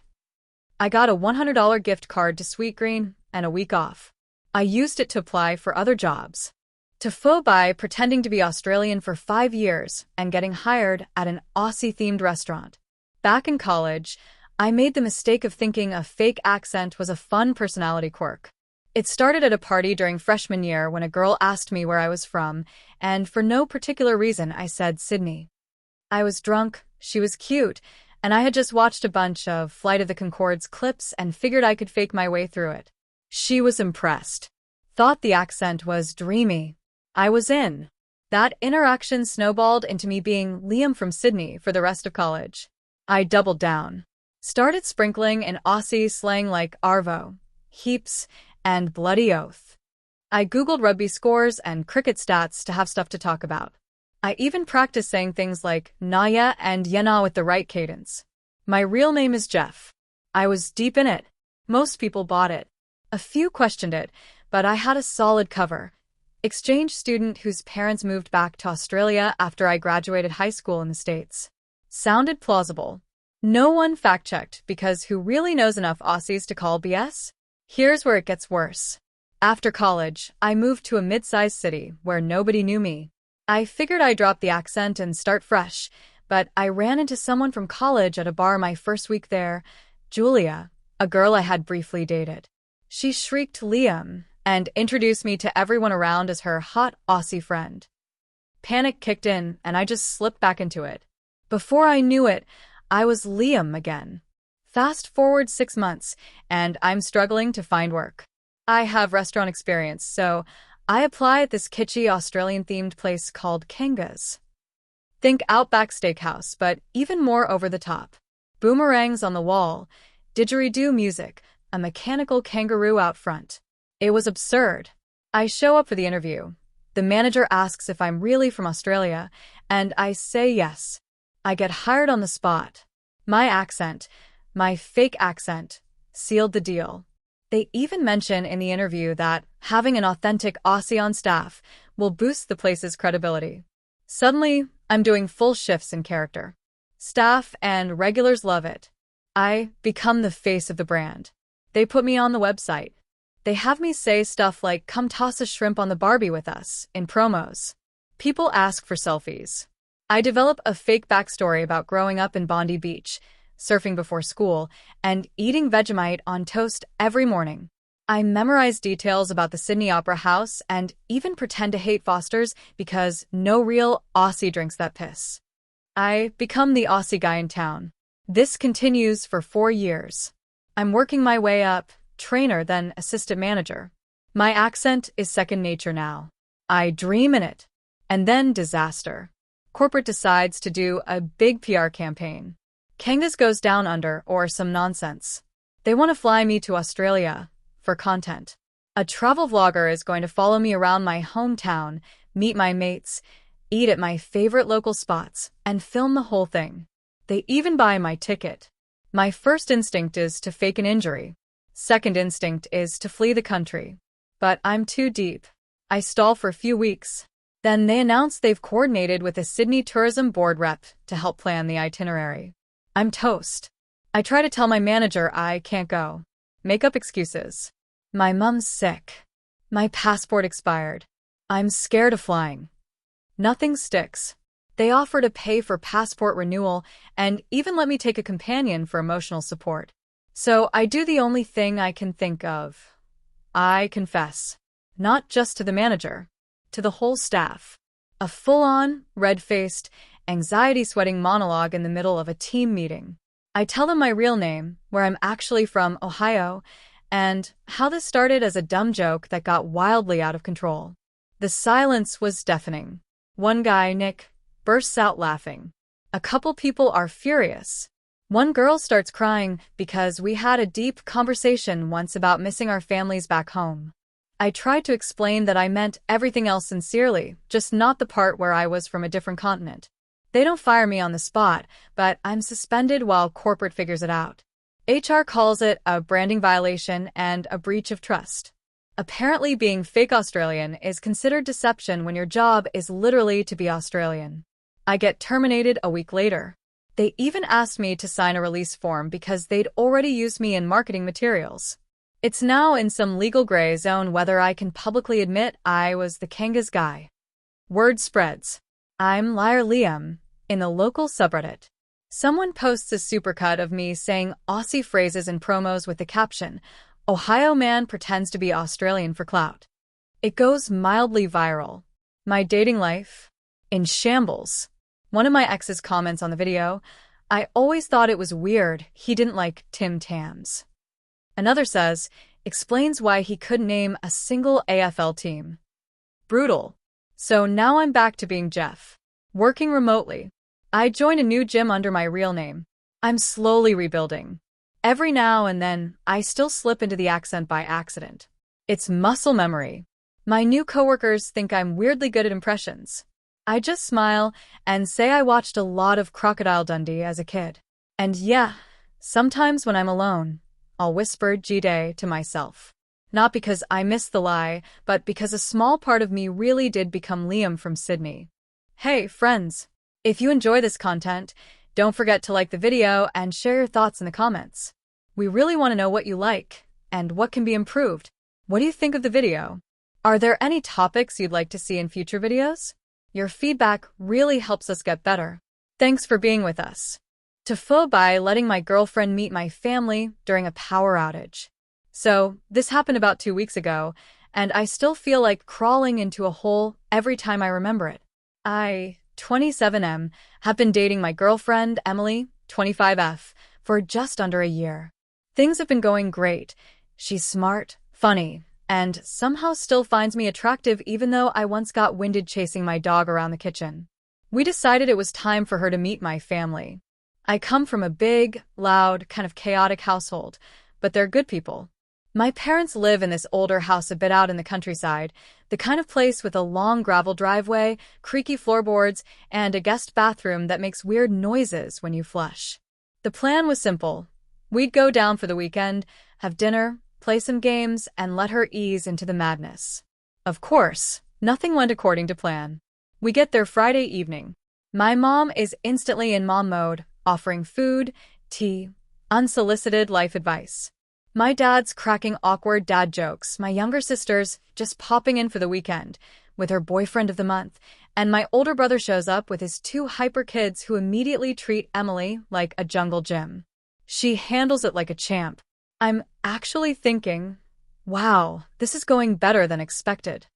I got a $100 gift card to Sweetgreen and a week off. I used it to apply for other jobs. TIFU by pretending to be Australian for 5 years and getting hired at an Aussie-themed restaurant. Back in college, I made the mistake of thinking a fake accent was a fun personality quirk. It started at a party during freshman year when a girl asked me where I was from, and for no particular reason I said Sydney. I was drunk, she was cute, and I had just watched a bunch of Flight of the Conchords clips and figured I could fake my way through it. She was impressed. Thought the accent was dreamy. I was in. That interaction snowballed into me being Liam from Sydney for the rest of college. I doubled down. Started sprinkling in Aussie slang like arvo, heaps, and bloody oath. I googled rugby scores and cricket stats to have stuff to talk about. I even practiced saying things like Naya and Yena with the right cadence. My real name is Jeff. I was deep in it. Most people bought it. A few questioned it, but I had a solid cover. Exchange student whose parents moved back to Australia after I graduated high school in the States. Sounded plausible. No one fact-checked because who really knows enough Aussies to call BS? Here's where it gets worse. After college, I moved to a mid-sized city where nobody knew me. I figured I'd drop the accent and start fresh, but I ran into someone from college at a bar my first week there, Julia, a girl I had briefly dated. She shrieked Liam and introduced me to everyone around as her hot Aussie friend. Panic kicked in and I just slipped back into it. Before I knew it, I was Liam again. Fast forward 6 months, and I'm struggling to find work. I have restaurant experience, so I apply at this kitschy Australian-themed place called Kanga's. Think Outback Steakhouse, but even more over the top. Boomerangs on the wall, didgeridoo music, a mechanical kangaroo out front. It was absurd. I show up for the interview. The manager asks if I'm really from Australia, and I say yes. I get hired on the spot. My accent, my fake accent, sealed the deal. They even mention in the interview that having an authentic Aussie on staff will boost the place's credibility. Suddenly, I'm doing full shifts in character. Staff and regulars love it. I become the face of the brand. They put me on the website. They have me say stuff like, "Come toss a shrimp on the Barbie with us," in promos. People ask for selfies. I develop a fake backstory about growing up in Bondi Beach, surfing before school, and eating Vegemite on toast every morning. I memorize details about the Sydney Opera House and even pretend to hate Foster's because no real Aussie drinks that piss. I become the Aussie guy in town. This continues for 4 years. I'm working my way up, trainer then assistant manager. My accent is second nature now. I dream in it. And then disaster. Corporate decides to do a big PR campaign. Kangas goes down under or some nonsense. They want to fly me to Australia for content. A travel vlogger is going to follow me around my hometown, meet my mates, eat at my favorite local spots, and film the whole thing. They even buy my ticket. My first instinct is to fake an injury. Second instinct is to flee the country. But I'm too deep. I stall for a few weeks. Then they announce they've coordinated with a Sydney Tourism Board rep to help plan the itinerary. I'm toast. I try to tell my manager I can't go. Make up excuses. My mom's sick. My passport expired. I'm scared of flying. Nothing sticks. They offer to pay for passport renewal and even let me take a companion for emotional support. So I do the only thing I can think of. I confess. Not just to the manager. To the whole staff. A full-on, red-faced, anxiety-sweating monologue in the middle of a team meeting. I tell them my real name, where I'm actually from Ohio, and how this started as a dumb joke that got wildly out of control. The silence was deafening. One guy, Nick, bursts out laughing. A couple people are furious. One girl starts crying because we had a deep conversation once about missing our families back home. I tried to explain that I meant everything else sincerely, just not the part where I was from a different continent. They don't fire me on the spot, but I'm suspended while corporate figures it out. HR calls it a branding violation and a breach of trust. Apparently being fake Australian is considered deception when your job is literally to be Australian. I get terminated a week later. They even asked me to sign a release form because they'd already used me in marketing materials. It's now in some legal gray zone whether I can publicly admit I was the Kangas guy. Word spreads. I'm Liar Liam in the local subreddit. Someone posts a supercut of me saying Aussie phrases in promos with the caption, "Ohio man pretends to be Australian for clout." It goes mildly viral. My dating life? In shambles. One of my exes comments on the video, "I always thought it was weird he didn't like Tim Tams." Another says, explains why he couldn't name a single AFL team. Brutal. So now I'm back to being Jeff. Working remotely. I joined a new gym under my real name. I'm slowly rebuilding. Every now and then, I still slip into the accent by accident. It's muscle memory. My new coworkers think I'm weirdly good at impressions. I just smile and say I watched a lot of Crocodile Dundee as a kid. And yeah, sometimes when I'm alone, I'll whisper G-Day to myself. Not because I missed the lie, but because a small part of me really did become Liam from Sydney. Hey, friends! If you enjoy this content, don't forget to like the video and share your thoughts in the comments. We really want to know what you like and what can be improved. What do you think of the video? Are there any topics you'd like to see in future videos? Your feedback really helps us get better. Thanks for being with us. TIFU by letting my girlfriend meet my family during a power outage. So, this happened about 2 weeks ago, and I still feel like crawling into a hole every time I remember it. I, 27M, have been dating my girlfriend, Emily, 25F, for just under a year. Things have been going great. She's smart, funny, and somehow still finds me attractive even though I once got winded chasing my dog around the kitchen. We decided it was time for her to meet my family. I come from a big, loud, kind of chaotic household, but they're good people. My parents live in this older house a bit out in the countryside, the kind of place with a long gravel driveway, creaky floorboards, and a guest bathroom that makes weird noises when you flush. The plan was simple. We'd go down for the weekend, have dinner, play some games, and let her ease into the madness. Of course, Nothing went according to plan. We get there Friday evening. My mom is instantly in mom mode, offering food, tea, unsolicited life advice. My dad's cracking awkward dad jokes, my younger sister's just popping in for the weekend with her boyfriend of the month, and my older brother shows up with his two hyper kids who immediately treat Emily like a jungle gym. She handles it like a champ. I'm actually thinking, wow, this is going better than expected.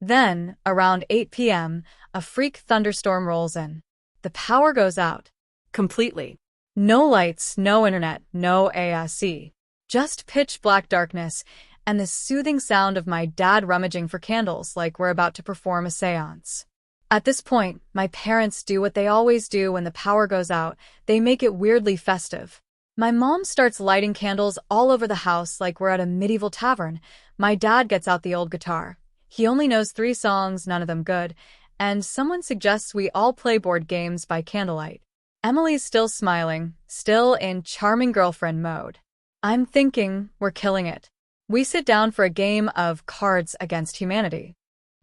Then, around 8 p.m., a freak thunderstorm rolls in. The power goes out. Completely. No lights, no internet, no AC. Just pitch black darkness and the soothing sound of my dad rummaging for candles like we're about to perform a seance. At this point, my parents do what they always do when the power goes out. They make it weirdly festive. My mom starts lighting candles all over the house like we're at a medieval tavern. My dad gets out the old guitar. He only knows 3 songs, none of them good, and someone suggests we all play board games by candlelight. Emily's still smiling, still in charming girlfriend mode. I'm thinking we're killing it. We sit down for a game of Cards Against Humanity.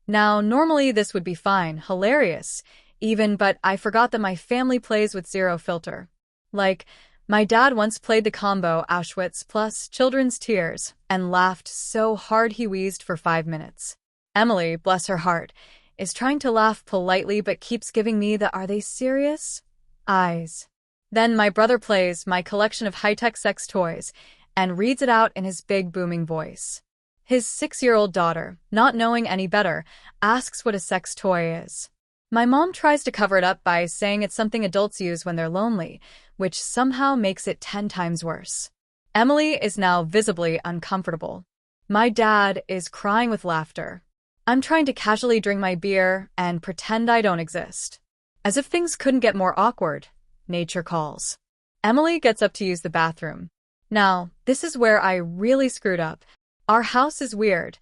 Now, normally this would be fine, hilarious, even, but I forgot that my family plays with zero filter. Like, my dad once played the combo Auschwitz plus children's tears and laughed so hard he wheezed for 5 minutes. Emily, bless her heart, is trying to laugh politely but keeps giving me the "are they serious?" eyes. Then my brother plays my collection of high-tech sex toys and reads it out in his big booming voice. His 6-year-old daughter, not knowing any better, asks what a sex toy is. My mom tries to cover it up by saying it's something adults use when they're lonely, which somehow makes it 10 times worse. Emily is now visibly uncomfortable. My dad is crying with laughter. I'm trying to casually drink my beer and pretend I don't exist. As if things couldn't get more awkward, nature calls. Emily gets up to use the bathroom. Now, this is where I really screwed up. Our house is weird.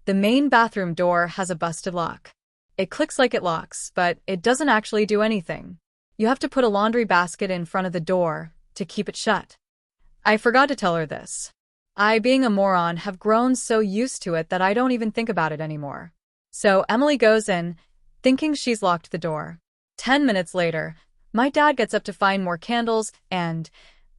The main bathroom door has a busted lock. It clicks like it locks, but it doesn't actually do anything. You have to put a laundry basket in front of the door to keep it shut. I forgot to tell her this. I, being a moron, have grown so used to it that I don't even think about it anymore. So Emily goes in, thinking she's locked the door. 10 minutes later, my dad gets up to find more candles and,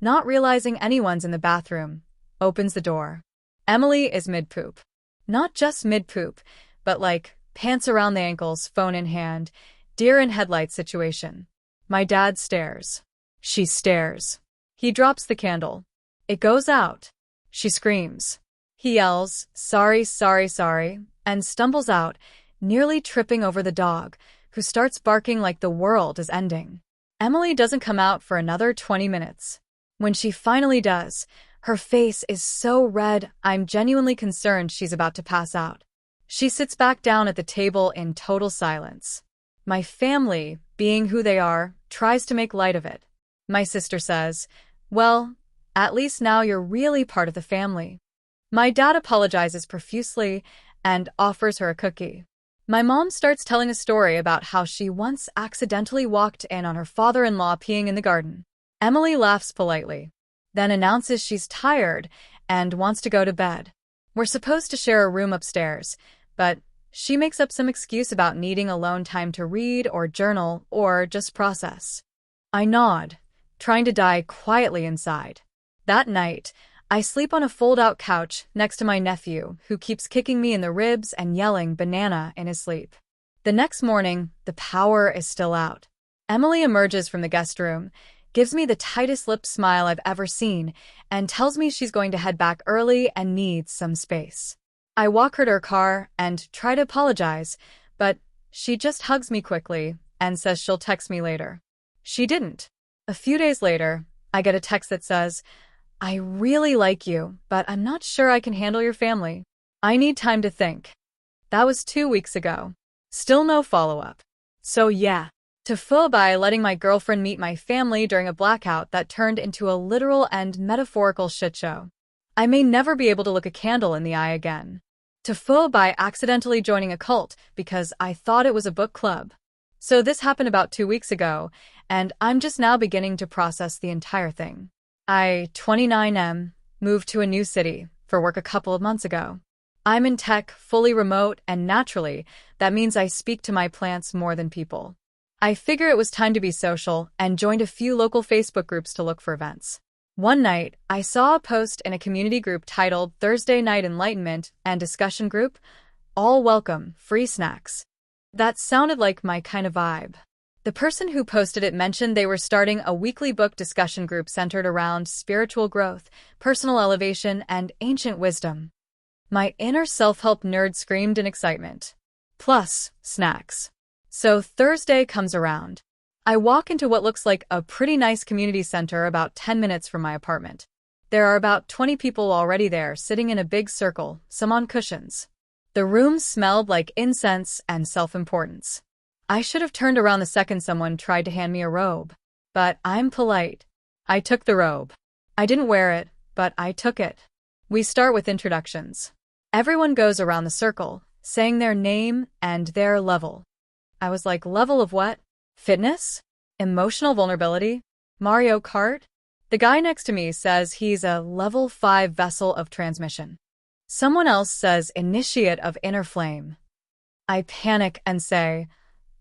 not realizing anyone's in the bathroom, opens the door. Emily is mid-poop. Not just mid-poop, but like pants around the ankles, phone in hand, deer in headlights situation. My dad stares. She stares. He drops the candle. It goes out. She screams. He yells, "Sorry, sorry, sorry," and stumbles out, nearly tripping over the dog, who starts barking like the world is ending. Emily doesn't come out for another 20 minutes. When she finally does, her face is so red, I'm genuinely concerned she's about to pass out. She sits back down at the table in total silence. My family, being who they are, tries to make light of it. My sister says, "Well, at least now you're really part of the family." My dad apologizes profusely and offers her a cookie. My mom starts telling a story about how she once accidentally walked in on her father-in-law peeing in the garden. Emily laughs politely, then announces she's tired and wants to go to bed. We're supposed to share a room upstairs, but she makes up some excuse about needing alone time to read or journal or just process. I nod, trying to die quietly inside. That night, I sleep on a fold-out couch next to my nephew, who keeps kicking me in the ribs and yelling "banana" in his sleep. The next morning, the power is still out. Emily emerges from the guest room, gives me the tightest lipped smile I've ever seen, and tells me she's going to head back early and needs some space. I walk her to her car and try to apologize, but she just hugs me quickly and says she'll text me later. She didn't. A few days later, I get a text that says, "I really like you, but I'm not sure I can handle your family. I need time to think." That was 2 weeks ago. Still no follow-up. So yeah, TIFU by letting my girlfriend meet my family during a blackout that turned into a literal and metaphorical shitshow. I may never be able to look a candle in the eye again. TIFU by accidentally joining a cult because I thought it was a book club. So this happened about 2 weeks ago, and I'm just now beginning to process the entire thing. I, 29M, moved to a new city for work a couple of months ago. I'm in tech, fully remote, and naturally, that means I speak to my plants more than people. I figure it was time to be social and joined a few local Facebook groups to look for events. One night, I saw a post in a community group titled Thursday Night Enlightenment and Discussion Group, All Welcome, Free Snacks. That sounded like my kind of vibe. The person who posted it mentioned they were starting a weekly book discussion group centered around spiritual growth, personal elevation, and ancient wisdom. My inner self-help nerd screamed in excitement. Plus, snacks. So Thursday comes around. I walk into what looks like a pretty nice community center about 10 minutes from my apartment. There are about 20 people already there, sitting in a big circle, some on cushions. The room smelled like incense and self-importance. I should have turned around the second someone tried to hand me a robe. But I'm polite. I took the robe. I didn't wear it, but I took it. We start with introductions. Everyone goes around the circle, saying their name and their level. I was like, level of what? Fitness? Emotional vulnerability? Mario Kart? The guy next to me says he's a level 5 vessel of transmission. Someone else says initiate of inner flame. I panic and say,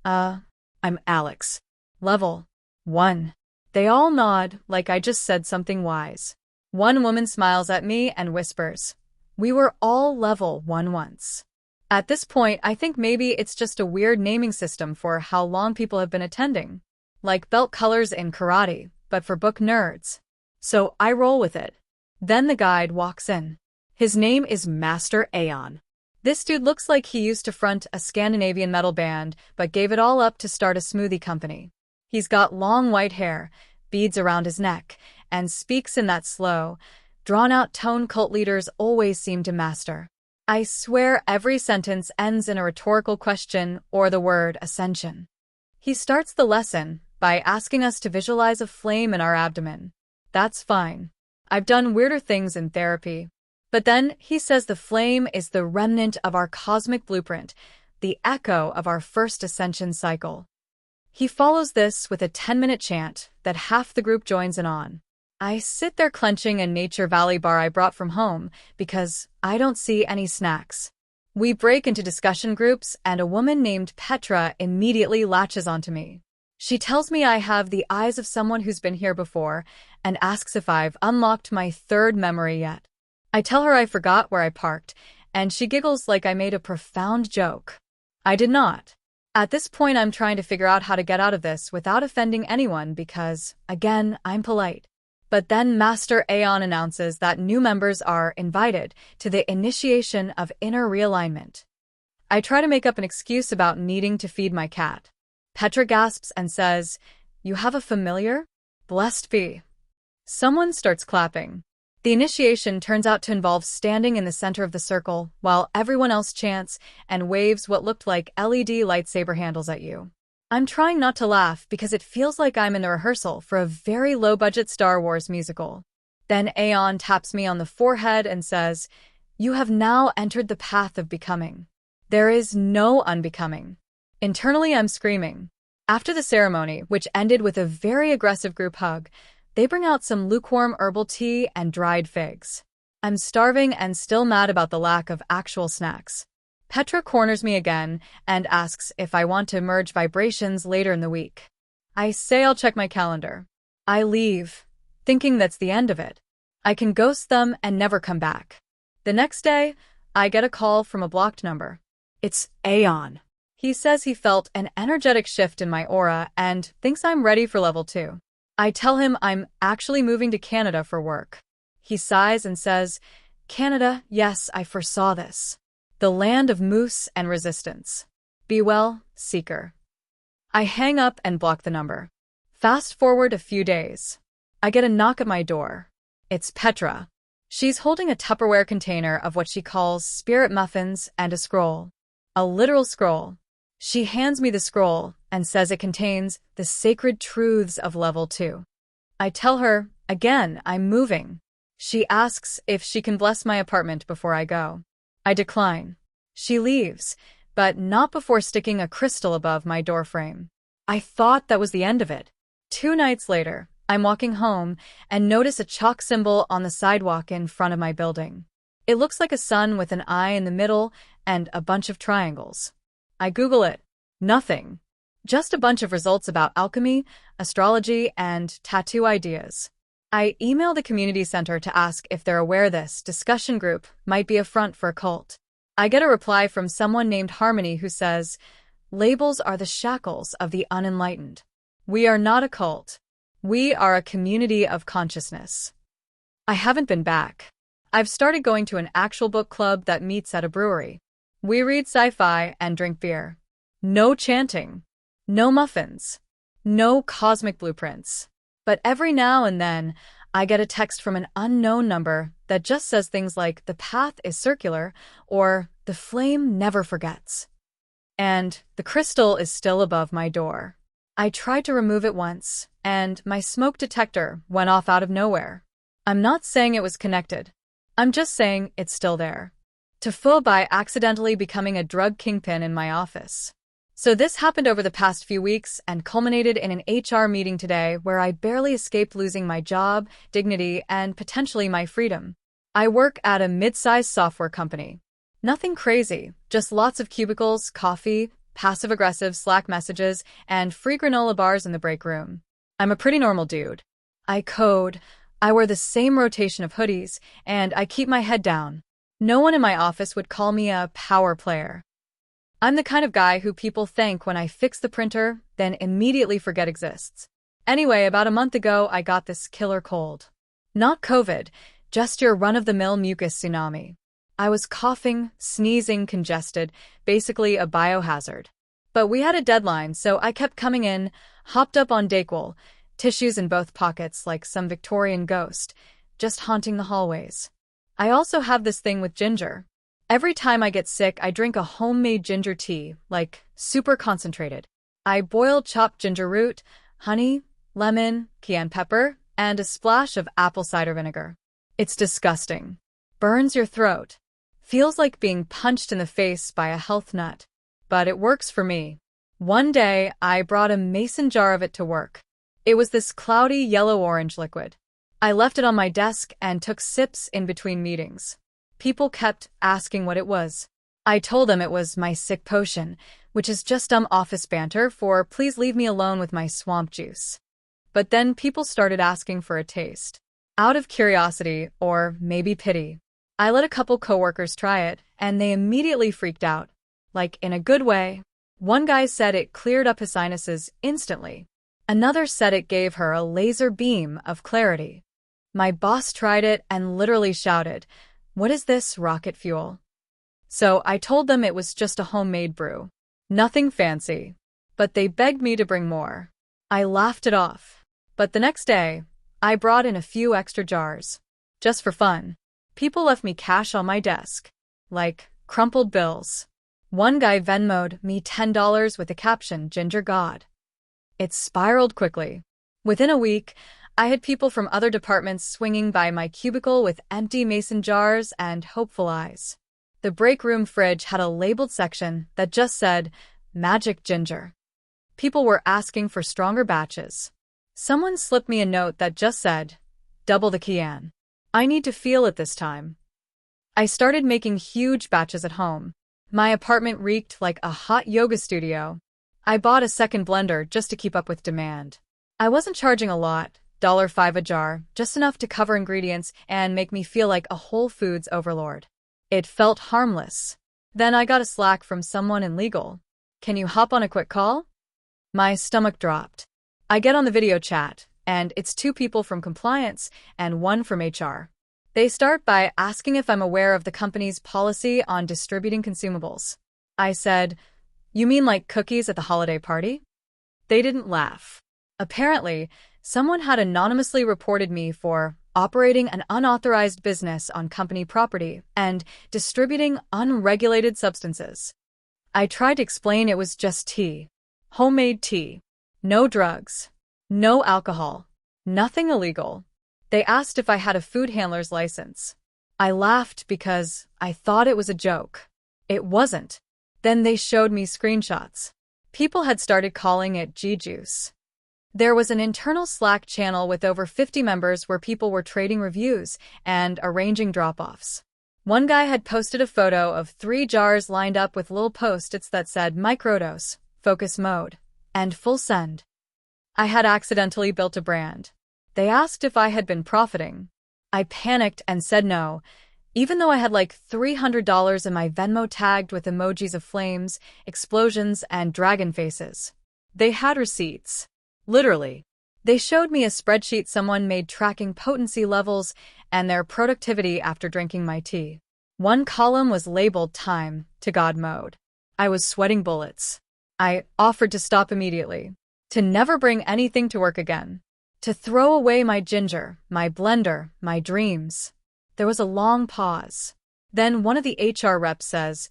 I'm Alex. Level 1. They all nod like I just said something wise. One woman smiles at me and whispers, we were all level 1 once. At this point, I think maybe it's just a weird naming system for how long people have been attending. Like belt colors in karate, but for book nerds. So I roll with it. Then the guide walks in. His name is Master Aeon. This dude looks like he used to front a Scandinavian metal band, but gave it all up to start a smoothie company. He's got long white hair, beads around his neck, and speaks in that slow, drawn-out tone cult leaders always seem to master. I swear every sentence ends in a rhetorical question or the word ascension. He starts the lesson by asking us to visualize a flame in our abdomen. That's fine. I've done weirder things in therapy. But then he says the flame is the remnant of our cosmic blueprint, the echo of our first ascension cycle. He follows this with a 10-minute chant that half the group joins in on. I sit there clenching a Nature Valley bar I brought from home because I don't see any snacks. We break into discussion groups and a woman named Petra immediately latches onto me. She tells me I have the eyes of someone who's been here before and asks if I've unlocked my third memory yet. I tell her I forgot where I parked, and she giggles like I made a profound joke. I did not. At this point, I'm trying to figure out how to get out of this without offending anyone because, again, I'm polite. But then Master Aeon announces that new members are invited to the initiation of inner realignment. I try to make up an excuse about needing to feed my cat. Petra gasps and says, "You have a familiar? Blessed be." Someone starts clapping. The initiation turns out to involve standing in the center of the circle while everyone else chants and waves what looked like LED lightsaber handles at you. I'm trying not to laugh because it feels like I'm in the rehearsal for a very low-budget Star Wars musical. Then Aeon taps me on the forehead and says, "You have now entered the path of becoming. There is no unbecoming." Internally, I'm screaming. After the ceremony, which ended with a very aggressive group hug, they bring out some lukewarm herbal tea and dried figs. I'm starving and still mad about the lack of actual snacks. Petra corners me again and asks if I want to merge vibrations later in the week. I say I'll check my calendar. I leave, thinking that's the end of it. I can ghost them and never come back. The next day, I get a call from a blocked number. It's Aeon. He says he felt an energetic shift in my aura and thinks I'm ready for level 2. I tell him I'm actually moving to Canada for work. He sighs and says, "Canada, yes, I foresaw this. The land of moose and resistance. Be well, seeker." I hang up and block the number. Fast forward a few days. I get a knock at my door. It's Petra. She's holding a Tupperware container of what she calls spirit muffins and a scroll. A literal scroll. She hands me the scroll and says it contains the sacred truths of level 2. I tell her, again, I'm moving. She asks if she can bless my apartment before I go. I decline. She leaves, but not before sticking a crystal above my doorframe. I thought that was the end of it. 2 nights later, I'm walking home and notice a chalk symbol on the sidewalk in front of my building. It looks like a sun with an eye in the middle and a bunch of triangles. I Google it. Nothing. Just a bunch of results about alchemy, astrology, and tattoo ideas. I email the community center to ask if they're aware this discussion group might be a front for a cult. I get a reply from someone named Harmony who says, "Labels are the shackles of the unenlightened. We are not a cult. We are a community of consciousness." I haven't been back. I've started going to an actual book club that meets at a brewery. We read sci-fi and drink beer. No chanting. No muffins. No cosmic blueprints. But every now and then, I get a text from an unknown number that just says things like, "The path is circular," or "The flame never forgets." And the crystal is still above my door. I tried to remove it once, and my smoke detector went off out of nowhere. I'm not saying it was connected. I'm just saying it's still there. TIFU by accidentally becoming a drug kingpin in my office. So this happened over the past few weeks and culminated in an HR meeting today where I barely escaped losing my job, dignity, and potentially my freedom. I work at a mid-sized software company. Nothing crazy, just lots of cubicles, coffee, passive-aggressive Slack messages, and free granola bars in the break room. I'm a pretty normal dude. I code, I wear the same rotation of hoodies, and I keep my head down. No one in my office would call me a power player. I'm the kind of guy who people thank when I fix the printer, then immediately forget exists. Anyway, about a month ago, I got this killer cold. Not COVID, just your run-of-the-mill mucus tsunami. I was coughing, sneezing, congested, basically a biohazard. But we had a deadline, so I kept coming in, hopped up on Dayquil, tissues in both pockets like some Victorian ghost, just haunting the hallways. I also have this thing with ginger. Every time I get sick, I drink a homemade ginger tea, like super concentrated. I boil chopped ginger root, honey, lemon, cayenne pepper, and a splash of apple cider vinegar. It's disgusting. Burns your throat. Feels like being punched in the face by a health nut. But it works for me. One day, I brought a mason jar of it to work. It was this cloudy yellow-orange liquid. I left it on my desk and took sips in between meetings. People kept asking what it was. I told them it was my sick potion, which is just dumb office banter for "please leave me alone with my swamp juice." But then people started asking for a taste. Out of curiosity, or maybe pity, I let a couple coworkers try it, and they immediately freaked out. Like, in a good way. One guy said it cleared up his sinuses instantly. Another said it gave her a laser beam of clarity. My boss tried it and literally shouted, "What is this, rocket fuel?" So I told them it was just a homemade brew. Nothing fancy. But they begged me to bring more. I laughed it off. But the next day, I brought in a few extra jars. Just for fun. People left me cash on my desk. Like crumpled bills. One guy Venmo'd me $10 with the caption, "Ginger God." It spiraled quickly. Within a week, I had people from other departments swinging by my cubicle with empty mason jars and hopeful eyes. The break room fridge had a labeled section that just said, "Magic Ginger." People were asking for stronger batches. Someone slipped me a note that just said, "Double the cayenne. I need to feel it this time." I started making huge batches at home. My apartment reeked like a hot yoga studio. I bought a second blender just to keep up with demand. I wasn't charging a lot, $5 a jar, just enough to cover ingredients and make me feel like a Whole Foods overlord. It felt harmless. Then I got a Slack from someone in legal. "Can you hop on a quick call?" My stomach dropped. I get on the video chat, and it's two people from compliance and one from HR. They start by asking if I'm aware of the company's policy on distributing consumables. I said, "You mean like cookies at the holiday party?" They didn't laugh. Apparently, someone had anonymously reported me for operating an unauthorized business on company property and distributing unregulated substances. I tried to explain it was just tea. Homemade tea. No drugs. No alcohol. Nothing illegal. They asked if I had a food handler's license. I laughed because I thought it was a joke. It wasn't. Then they showed me screenshots. People had started calling it G-Juice. There was an internal Slack channel with over 50 members where people were trading reviews and arranging drop-offs. One guy had posted a photo of 3 jars lined up with little post-its that said microdose, focus mode, and full send. I had accidentally built a brand. They asked if I had been profiting. I panicked and said no, even though I had like $300 in my Venmo tagged with emojis of flames, explosions, and dragon faces. They had receipts. Literally. They showed me a spreadsheet someone made tracking potency levels and their productivity after drinking my tea. One column was labeled time to God mode. I was sweating bullets. I offered to stop immediately, to never bring anything to work again, to throw away my ginger, my blender, my dreams. There was a long pause. Then one of the HR reps says,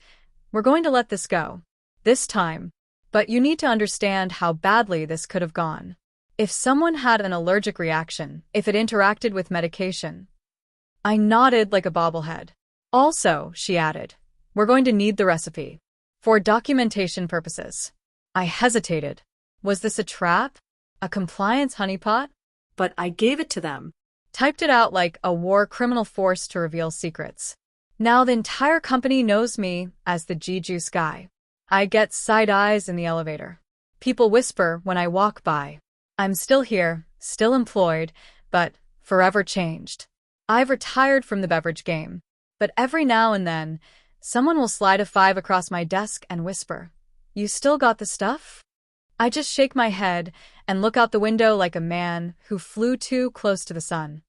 "We're going to let this go. This time. But you need to understand how badly this could have gone. If someone had an allergic reaction, if it interacted with medication." I nodded like a bobblehead. "Also," she added, "we're going to need the recipe. For documentation purposes." I hesitated. Was this a trap? A compliance honeypot? But I gave it to them. Typed it out like a war criminal forced to reveal secrets. Now the entire company knows me as the G-Juice guy. I get side eyes in the elevator. People whisper when I walk by. I'm still here, still employed, but forever changed. I've retired from the beverage game. But every now and then, someone will slide a 5 across my desk and whisper, "You still got the stuff?" I just shake my head and look out the window like a man who flew too close to the sun.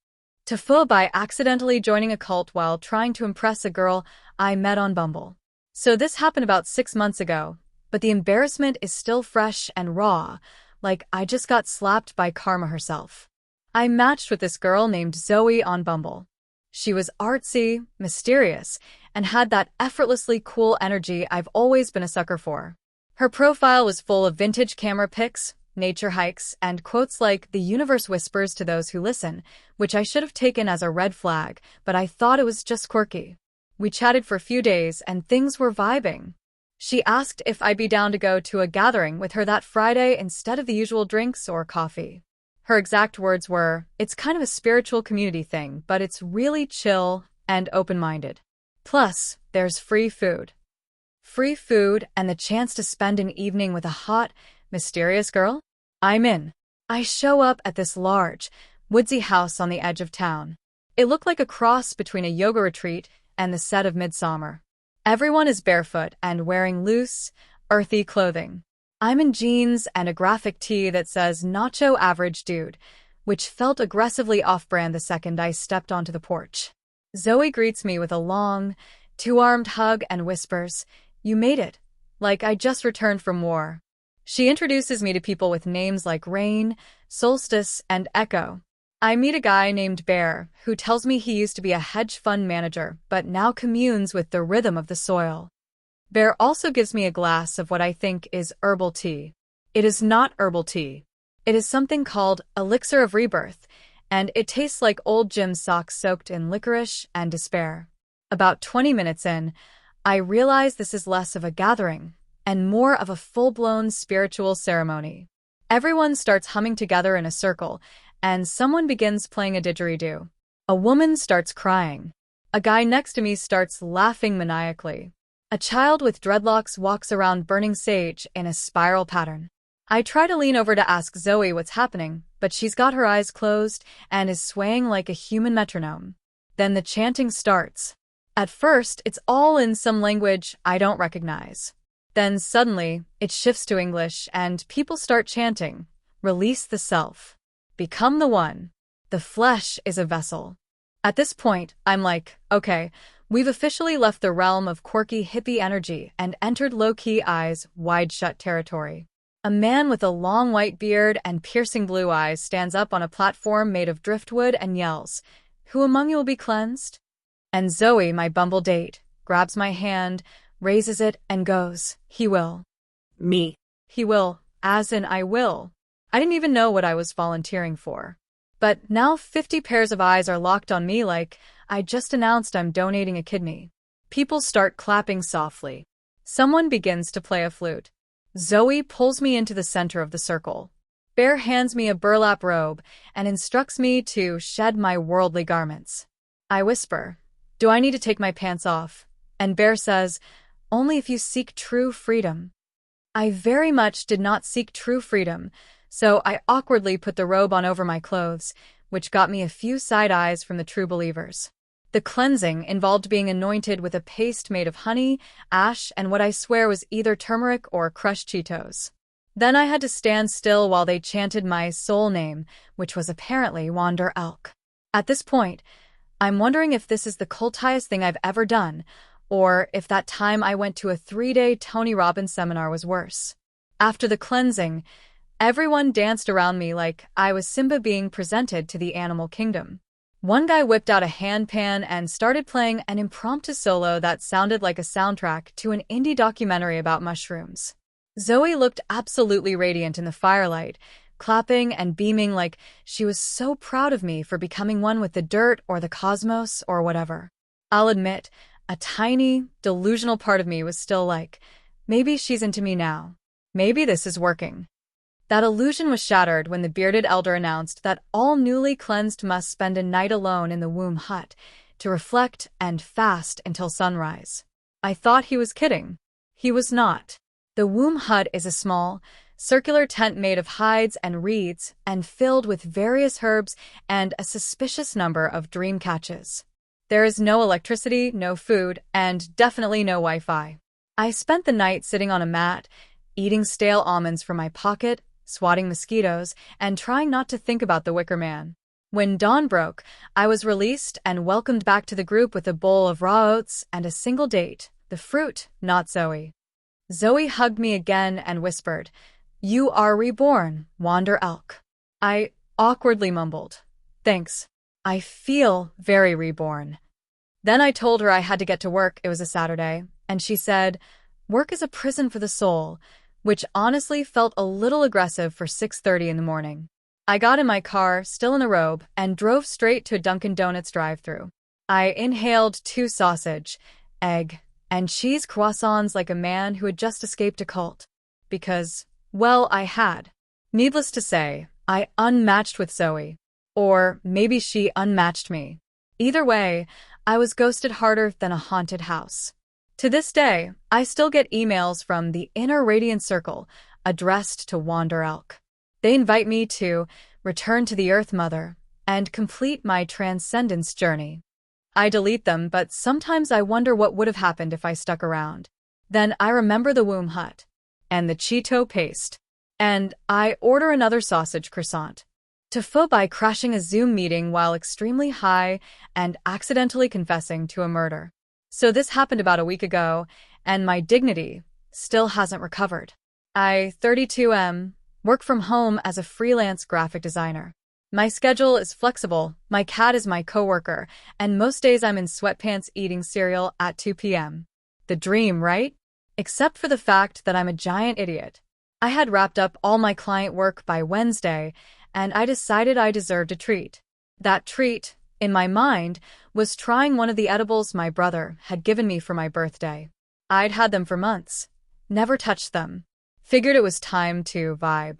TIFU by accidentally joining a cult while trying to impress a girl I met on Bumble. So this happened about 6 months ago, but the embarrassment is still fresh and raw, like I just got slapped by karma herself. I matched with this girl named Zoe on Bumble. She was artsy, mysterious, and had that effortlessly cool energy I've always been a sucker for. Her profile was full of vintage camera pics, nature hikes, and quotes like "the universe whispers to those who listen," which I should have taken as a red flag, but I thought it was just quirky. We chatted for a few days and things were vibing. She asked if I'd be down to go to a gathering with her that Friday instead of the usual drinks or coffee. Her exact words were, "It's kind of a spiritual community thing, but it's really chill and open-minded. Plus, there's free food." Free food and the chance to spend an evening with a hot, mysterious girl? I'm in. I show up at this large, woodsy house on the edge of town. It looked like a cross between a yoga retreat and the set of Midsummer. Everyone is barefoot and wearing loose, earthy clothing. I'm in jeans and a graphic tee that says "Nacho Average Dude," which felt aggressively off-brand the second I stepped onto the porch. Zoe greets me with a long, two-armed hug and whispers, "You made it," like I just returned from war. She introduces me to people with names like Rain, Solstice, and Echo. I meet a guy named Bear, who tells me he used to be a hedge fund manager, but now communes with the rhythm of the soil. Bear also gives me a glass of what I think is herbal tea. It is not herbal tea. It is something called Elixir of Rebirth, and it tastes like old gym socks soaked in licorice and despair. About 20 minutes in, I realize this is less of a gathering and more of a full-blown spiritual ceremony. Everyone starts humming together in a circle, and someone begins playing a didgeridoo. A woman starts crying. A guy next to me starts laughing maniacally. A child with dreadlocks walks around burning sage in a spiral pattern. I try to lean over to ask Zoe what's happening, but she's got her eyes closed and is swaying like a human metronome. Then the chanting starts. At first, it's all in some language I don't recognize. Then suddenly, it shifts to English and people start chanting, "Release the self. Become the one. The flesh is a vessel." At this point, I'm like, okay, we've officially left the realm of quirky hippie energy and entered low-key eyes wide-shut territory. A man with a long white beard and piercing blue eyes stands up on a platform made of driftwood and yells, "Who among you will be cleansed?" And Zoe, my Bumble date, grabs my hand, raises it, and goes, "He will." Me. He will, as in I will. I didn't even know what I was volunteering for. But now 50 pairs of eyes are locked on me like I just announced I'm donating a kidney. People start clapping softly. Someone begins to play a flute. Zoe pulls me into the center of the circle. Bear hands me a burlap robe and instructs me to shed my worldly garments. I whisper, Do I need to take my pants off? And Bear says, only if you seek true freedom. I very much did not seek true freedom, so I awkwardly put the robe on over my clothes, which got me a few side eyes from the true believers. The cleansing involved being anointed with a paste made of honey, ash, and what I swear was either turmeric or crushed Cheetos. Then I had to stand still while they chanted my soul name, which was apparently Wander Elk. At this point, I'm wondering if this is the cultiest thing I've ever done, or if that time I went to a 3-day Tony Robbins seminar was worse. After the cleansing, everyone danced around me like I was Simba being presented to the animal kingdom. One guy whipped out a handpan and started playing an impromptu solo that sounded like a soundtrack to an indie documentary about mushrooms. Zoe looked absolutely radiant in the firelight, clapping and beaming like she was so proud of me for becoming one with the dirt or the cosmos or whatever. I'll admit, a tiny, delusional part of me was still like, maybe she's into me now. Maybe this is working. That illusion was shattered when the bearded elder announced that all newly cleansed must spend a night alone in the womb hut to reflect and fast until sunrise. I thought he was kidding. He was not. The womb hut is a small, circular tent made of hides and reeds and filled with various herbs and a suspicious number of dream catches. There is no electricity, no food, and definitely no Wi-Fi. I spent the night sitting on a mat, eating stale almonds from my pocket, swatting mosquitoes, and trying not to think about the Wicker Man. When dawn broke, I was released and welcomed back to the group with a bowl of raw oats and a single date, the fruit, not Zoe. Zoe hugged me again and whispered, "You are reborn, Wander Elk." I awkwardly mumbled, "Thanks. I feel very reborn." Then I told her I had to get to work, it was a Saturday, and she said, "Work is a prison for the soul," which honestly felt a little aggressive for 6:30 in the morning. I got in my car, still in a robe, and drove straight to a Dunkin' Donuts drive-thru. I inhaled 2 sausage, egg, and cheese croissants like a man who had just escaped a cult. Because, well, I had. Needless to say, I unmatched with Zoe. Or maybe she unmatched me. Either way, I was ghosted harder than a haunted house. To this day, I still get emails from the Inner Radiant Circle addressed to Wander Elk. They invite me to return to the Earth Mother and complete my transcendence journey. I delete them, but sometimes I wonder what would have happened if I stuck around. Then I remember the womb hut and the Cheeto paste, and I order another sausage croissant. TIFU by crashing a Zoom meeting while extremely high and accidentally confessing to a murder. So this happened about a week ago, and my dignity still hasn't recovered. I, 32M, work from home as a freelance graphic designer. My schedule is flexible, my cat is my coworker, and most days I'm in sweatpants eating cereal at 2 p.m. The dream, right? Except for the fact that I'm a giant idiot. I had wrapped up all my client work by Wednesday, and I decided I deserved a treat. That treat, in my mind, was trying one of the edibles my brother had given me for my birthday. I'd had them for months, never touched them. Figured it was time to vibe.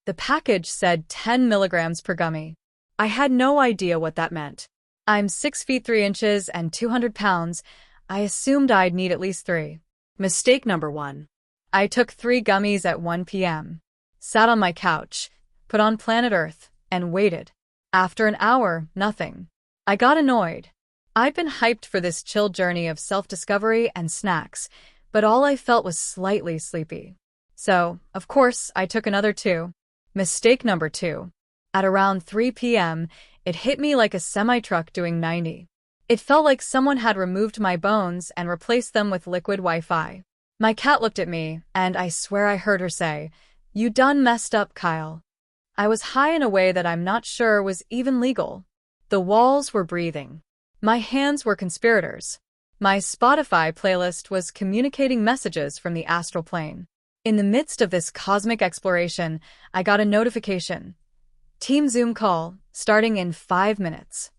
The package said 10 milligrams per gummy. I had no idea what that meant. I'm 6 feet 3 inches and 200 pounds. I assumed I'd need at least 3. Mistake number 1. I took 3 gummies at 1 p.m., sat on my couch, put on Planet Earth, and waited. After an hour, nothing. I got annoyed. I'd been hyped for this chill journey of self-discovery and snacks, but all I felt was slightly sleepy. So, of course, I took another 2. Mistake number 2. At around 3 p.m., it hit me like a semi-truck doing 90. It felt like someone had removed my bones and replaced them with liquid Wi-Fi. My cat looked at me, and I swear I heard her say, "You done messed up, Kyle." I was high in a way that I'm not sure was even legal. The walls were breathing. My hands were conspirators. My Spotify playlist was communicating messages from the astral plane. In the midst of this cosmic exploration, I got a notification. Team Zoom call, starting in 5 minutes.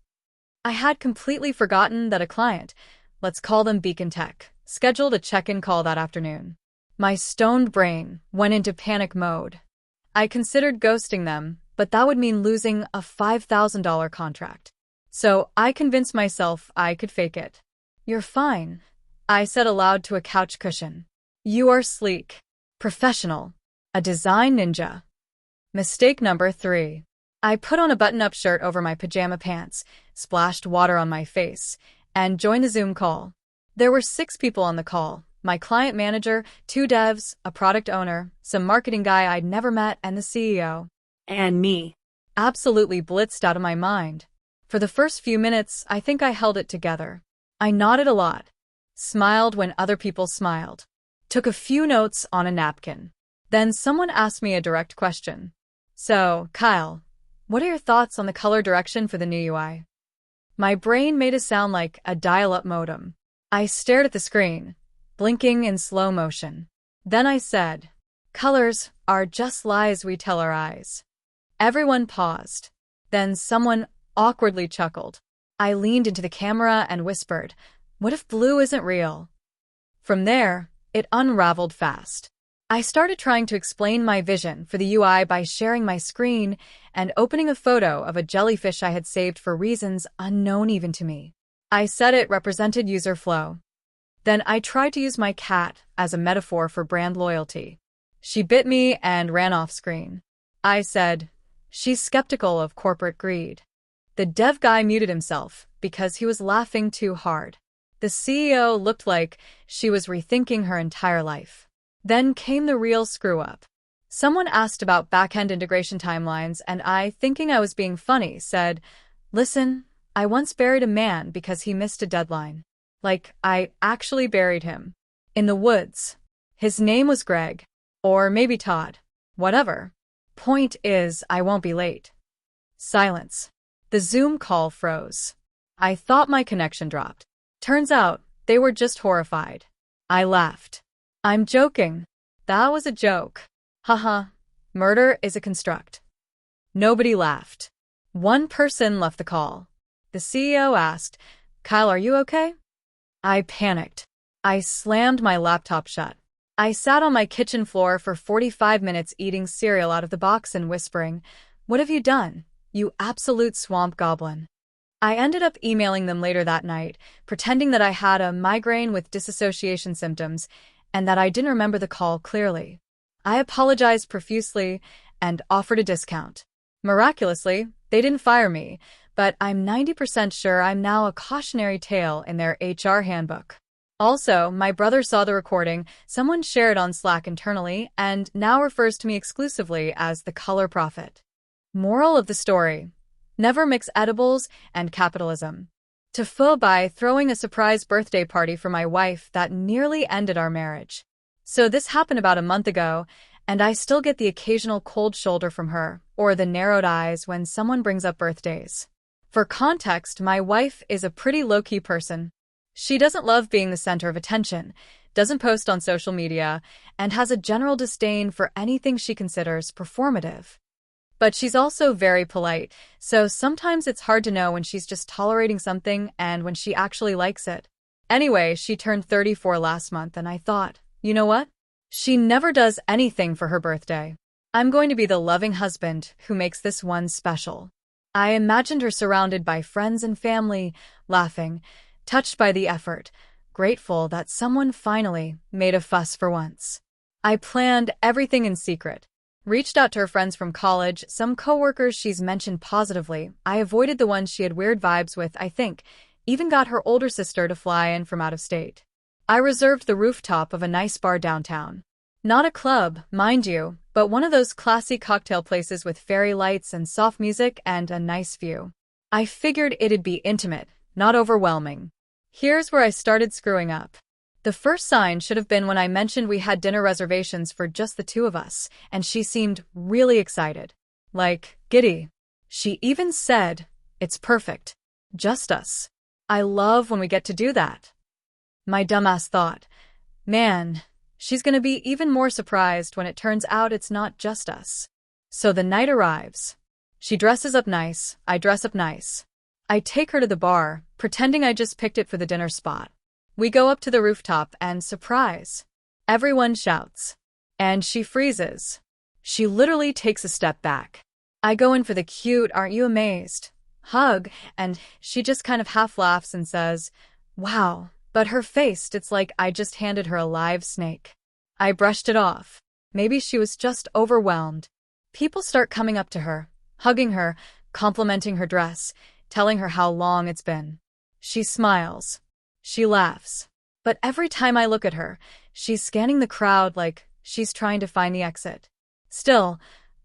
I had completely forgotten that a client, let's call them Beacon Tech, scheduled a check-in call that afternoon. My stoned brain went into panic mode. I considered ghosting them, but that would mean losing a $5,000 contract. So I convinced myself I could fake it. You're fine, I said aloud to a couch cushion. You are sleek, professional, a design ninja. Mistake number 3. I put on a button-up shirt over my pajama pants, splashed water on my face, and joined the Zoom call. There were 6 people on the call: my client manager, 2 devs, a product owner, some marketing guy I'd never met, and the CEO. And me. Absolutely blitzed out of my mind. For the first few minutes, I think I held it together. I nodded a lot, smiled when other people smiled, took a few notes on a napkin. Then someone asked me a direct question. So, Kyle, what are your thoughts on the color direction for the new UI? My brain made a sound like a dial-up modem. I stared at the screen, blinking in slow motion. Then I said, colors are just lies we tell our eyes. Everyone paused. Then someone awkwardly chuckled. I leaned into the camera and whispered, what if blue isn't real? From there, it unraveled fast. I started trying to explain my vision for the UI by sharing my screen and opening a photo of a jellyfish I had saved for reasons unknown even to me. I said it represented user flow. Then I tried to use my cat as a metaphor for brand loyalty. She bit me and ran off screen. I said, she's skeptical of corporate greed. The dev guy muted himself because he was laughing too hard. The CEO looked like she was rethinking her entire life. Then came the real screw-up. Someone asked about back-end integration timelines, and I, thinking I was being funny, said, listen, I once buried a man because he missed a deadline. Like, I actually buried him. In the woods. His name was Greg. Or maybe Todd. Whatever. Point is, I won't be late. Silence. The Zoom call froze. I thought my connection dropped. Turns out, they were just horrified. I laughed. I'm joking. That was a joke. Haha. Murder is a construct. Nobody laughed. One person left the call. The CEO asked, Kyle, are you okay? I panicked. I slammed my laptop shut. I sat on my kitchen floor for 45 minutes eating cereal out of the box and whispering, what have you done, you absolute swamp goblin? I ended up emailing them later that night, pretending that I had a migraine with dissociation symptoms and that I didn't remember the call clearly. I apologized profusely and offered a discount. Miraculously, they didn't fire me, but I'm 90% sure I'm now a cautionary tale in their HR handbook. Also, my brother saw the recording, someone shared on Slack internally, and now refers to me exclusively as the color prophet. Moral of the story: never mix edibles and capitalism. TIFU by throwing a surprise birthday party for my wife that nearly ended our marriage. So this happened about a month ago, and I still get the occasional cold shoulder from her, or the narrowed eyes when someone brings up birthdays. For context, my wife is a pretty low-key person. She doesn't love being the center of attention, doesn't post on social media, and has a general disdain for anything she considers performative. But she's also very polite, so sometimes it's hard to know when she's just tolerating something and when she actually likes it. Anyway, she turned 34 last month, and I thought, you know what? She never does anything for her birthday. I'm going to be the loving husband who makes this one special. I imagined her surrounded by friends and family, laughing, touched by the effort, grateful that someone finally made a fuss for once. I planned everything in secret. Reached out to her friends from college, some coworkers she's mentioned positively. I avoided the ones she had weird vibes with, I think. Even got her older sister to fly in from out of state. I reserved the rooftop of a nice bar downtown. Not a club, mind you, but one of those classy cocktail places with fairy lights and soft music and a nice view. I figured it'd be intimate, not overwhelming. Here's where I started screwing up. The first sign should have been when I mentioned we had dinner reservations for just the 2 of us, and she seemed really excited. Like, giddy. She even said, it's perfect. Just us. I love when we get to do that. My dumbass thought, man, she's gonna be even more surprised when it turns out it's not just us. So the night arrives. She dresses up nice, I dress up nice. I take her to the bar, pretending I just picked it for the dinner spot. We go up to the rooftop and surprise. Everyone shouts. And she freezes. She literally takes a step back. I go in for the cute, aren't you amazed? hug, and she just kind of half laughs and says, "Wow." But her face, it's like I just handed her a live snake. I brushed it off. Maybe she was just overwhelmed. People start coming up to her, hugging her, complimenting her dress, telling her how long it's been. She smiles. She laughs. But every time I look at her, she's scanning the crowd like she's trying to find the exit. Still,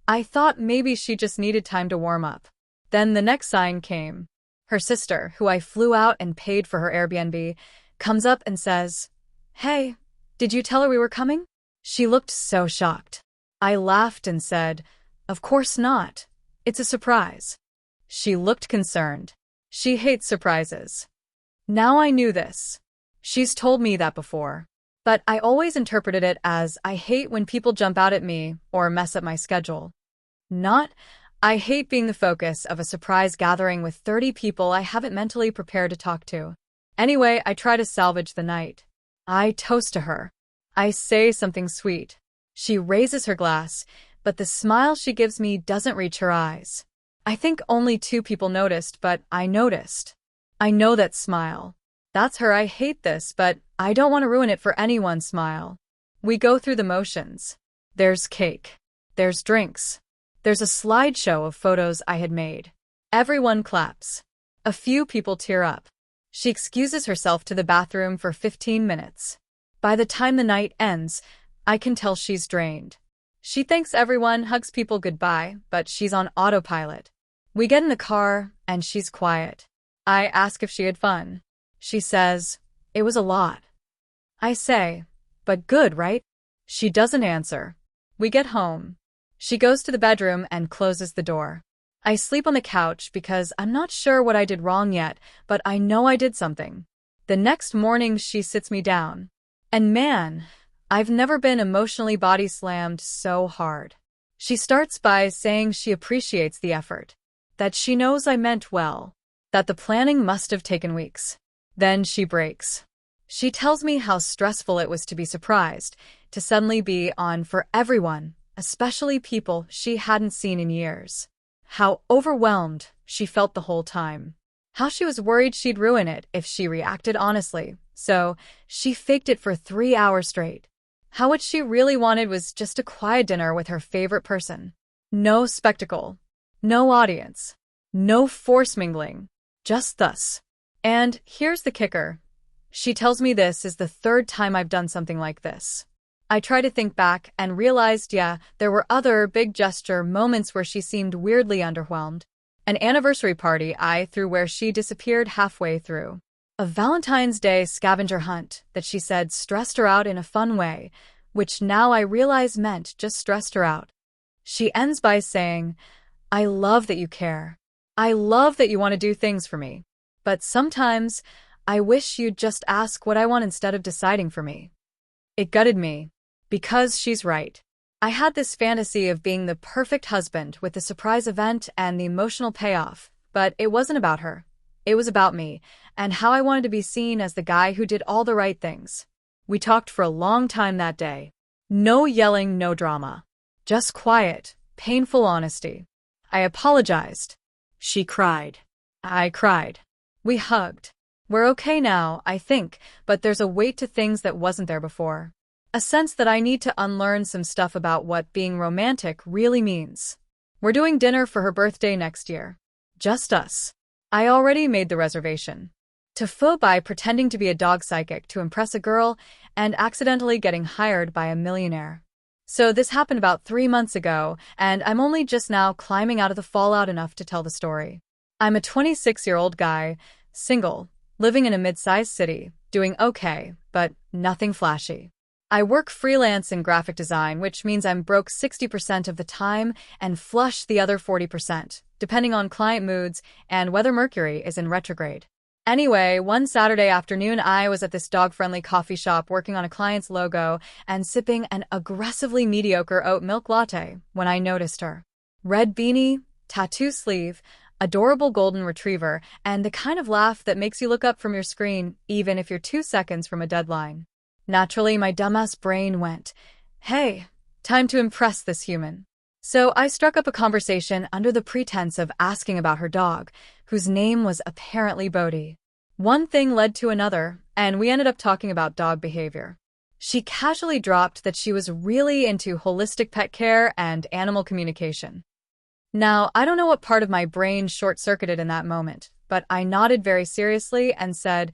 I thought maybe she just needed time to warm up. Then the next sign came. Her sister, who I flew out and paid for her Airbnb, comes up and says, "Hey, did you tell her we were coming?" She looked so shocked. I laughed and said, "Of course not. It's a surprise." She looked concerned. She hates surprises. Now I knew this. She's told me that before. But I always interpreted it as I hate when people jump out at me or mess up my schedule. Not, I hate being the focus of a surprise gathering with 30 people I haven't mentally prepared to talk to. Anyway, I try to salvage the night. I toast to her. I say something sweet. She raises her glass, but the smile she gives me doesn't reach her eyes. I think only 2 people noticed, but I noticed. I know that smile. That's her. I hate this, but I don't want to ruin it for anyone's smile. We go through the motions. There's cake. There's drinks. There's a slideshow of photos I had made. Everyone claps. A few people tear up. She excuses herself to the bathroom for 15 minutes. By the time the night ends, I can tell she's drained. She thanks everyone, hugs people goodbye, but she's on autopilot. We get in the car, and she's quiet. I ask if she had fun. She says, "It was a lot." I say, "But good, right?" She doesn't answer. We get home. She goes to the bedroom and closes the door. I sleep on the couch because I'm not sure what I did wrong yet, but I know I did something. The next morning, she sits me down. And man, I've never been emotionally body slammed so hard. She starts by saying she appreciates the effort, that she knows I meant well, that the planning must have taken weeks. Then she breaks. She tells me how stressful it was to be surprised, to suddenly be on for everyone, especially people she hadn't seen in years. How overwhelmed she felt the whole time. How she was worried she'd ruin it if she reacted honestly, so she faked it for 3 hours straight. How what she really wanted was just a quiet dinner with her favorite person. No spectacle. No audience. No force mingling. Just thus. And here's the kicker. She tells me this is the 3rd time I've done something like this. I try to think back and realized, yeah, there were other big gesture moments where she seemed weirdly underwhelmed. An anniversary party I threw where she disappeared halfway through. A Valentine's Day scavenger hunt that she said stressed her out in a fun way, which now I realize meant just stressed her out. She ends by saying, "I love that you care. I love that you want to do things for me. But sometimes, I wish you'd just ask what I want instead of deciding for me." It gutted me. Because she's right. I had this fantasy of being the perfect husband with the surprise event and the emotional payoff, but it wasn't about her. It was about me, and how I wanted to be seen as the guy who did all the right things. We talked for a long time that day. No yelling, no drama. Just quiet, painful honesty. I apologized. She cried. I cried. We hugged. We're okay now, I think, but there's a weight to things that wasn't there before. A sense that I need to unlearn some stuff about what being romantic really means. We're doing dinner for her birthday next year. Just us. I already made the reservation. TIFU by pretending to be a dog psychic to impress a girl and accidentally getting hired by a millionaire. So this happened about 3 months ago, and I'm only just now climbing out of the fallout enough to tell the story. I'm a 26-year-old guy, single, living in a mid-sized city, doing okay, but nothing flashy. I work freelance in graphic design, which means I'm broke 60% of the time and flush the other 40%, depending on client moods and whether Mercury is in retrograde. Anyway, one Saturday afternoon, I was at this dog-friendly coffee shop working on a client's logo and sipping an aggressively mediocre oat milk latte when I noticed her. Red beanie, tattoo sleeve, adorable golden retriever, and the kind of laugh that makes you look up from your screen even if you're 2 seconds from a deadline. Naturally, my dumbass brain went, "Hey, time to impress this human." So I struck up a conversation under the pretense of asking about her dog, whose name was apparently Bodhi. One thing led to another, and we ended up talking about dog behavior. She casually dropped that she was really into holistic pet care and animal communication. Now, I don't know what part of my brain short-circuited in that moment, but I nodded very seriously and said,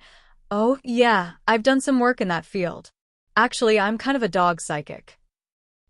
"Oh, yeah, I've done some work in that field. Actually, I'm kind of a dog psychic."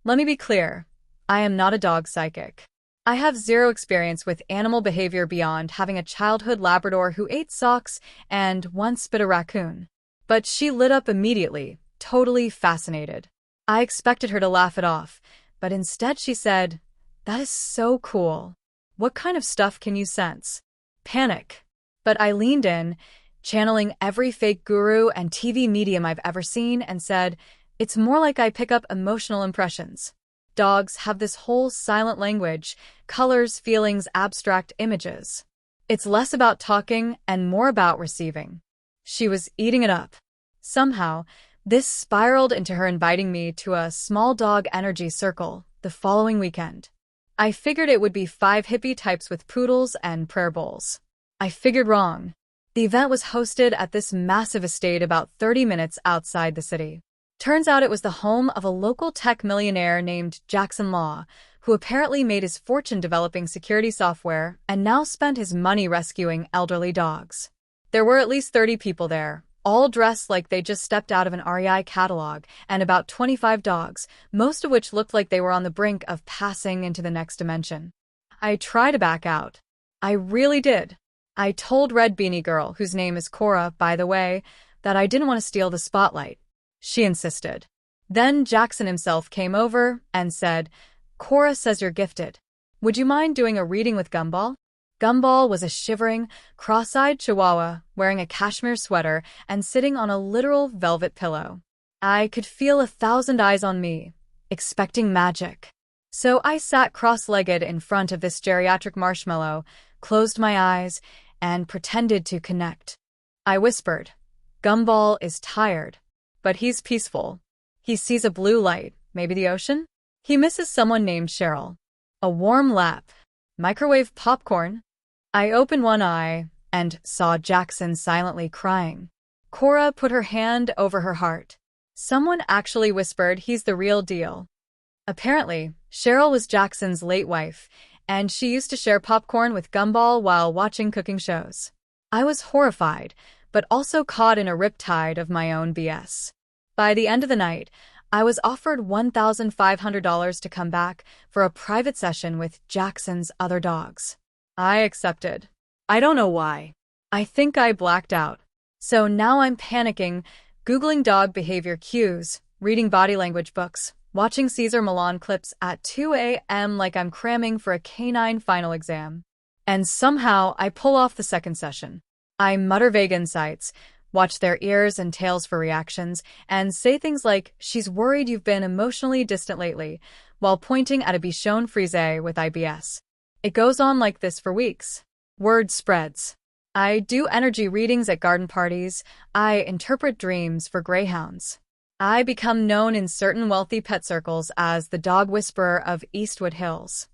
Let me be clear, I am not a dog psychic. I have zero experience with animal behavior beyond having a childhood Labrador who ate socks and once bit a raccoon. But she lit up immediately, totally fascinated. I expected her to laugh it off, but instead she said, "That is so cool. What kind of stuff can you sense?" Panic. But I leaned in, channeling every fake guru and TV medium I've ever seen, and said, "It's more like I pick up emotional impressions. Dogs have this whole silent language, colors, feelings, abstract images. It's less about talking and more about receiving." She was eating it up. Somehow, this spiraled into her inviting me to a small dog energy circle the following weekend. I figured it would be 5 hippie types with poodles and prayer bowls. I figured wrong. The event was hosted at this massive estate about 30 minutes outside the city. Turns out it was the home of a local tech millionaire named Jackson Law, who apparently made his fortune developing security software and now spent his money rescuing elderly dogs. There were at least 30 people there, all dressed like they just stepped out of an REI catalog, and about 25 dogs, most of which looked like they were on the brink of passing into the next dimension. I tried to back out. I really did. I told Red Beanie Girl, whose name is Cora, by the way, that I didn't want to steal the spotlight. She insisted. Then Jackson himself came over and said, "Cora says you're gifted. Would you mind doing a reading with Gumball?" Gumball was a shivering, cross-eyed chihuahua wearing a cashmere sweater and sitting on a literal velvet pillow. I could feel 1,000 eyes on me, expecting magic. So I sat cross-legged in front of this geriatric marshmallow, closed my eyes, and pretended to connect. I whispered, "Gumball is tired, but he's peaceful. He sees a blue light, maybe the ocean. He misses someone named Cheryl. A warm lap. Microwave popcorn." I opened one eye and saw Jackson silently crying. Cora put her hand over her heart. Someone actually whispered he's the real deal. Apparently, Cheryl was Jackson's late wife, and she used to share popcorn with Gumball while watching cooking shows. I was horrified, but also caught in a riptide of my own BS. By the end of the night, I was offered $1,500 to come back for a private session with Jackson's other dogs. I accepted. I don't know why. I think I blacked out. So now I'm panicking, Googling dog behavior cues, reading body language books, watching Cesar Millan clips at 2 a.m. like I'm cramming for a canine final exam. And somehow I pull off the second session. I mutter vague insights, watch their ears and tails for reactions, and say things like, "She's worried you've been emotionally distant lately," while pointing at a Bichon Frise with IBS. It goes on like this for weeks. Word spreads. I do energy readings at garden parties. I interpret dreams for greyhounds. I become known in certain wealthy pet circles as the dog whisperer of Eastwood Hills.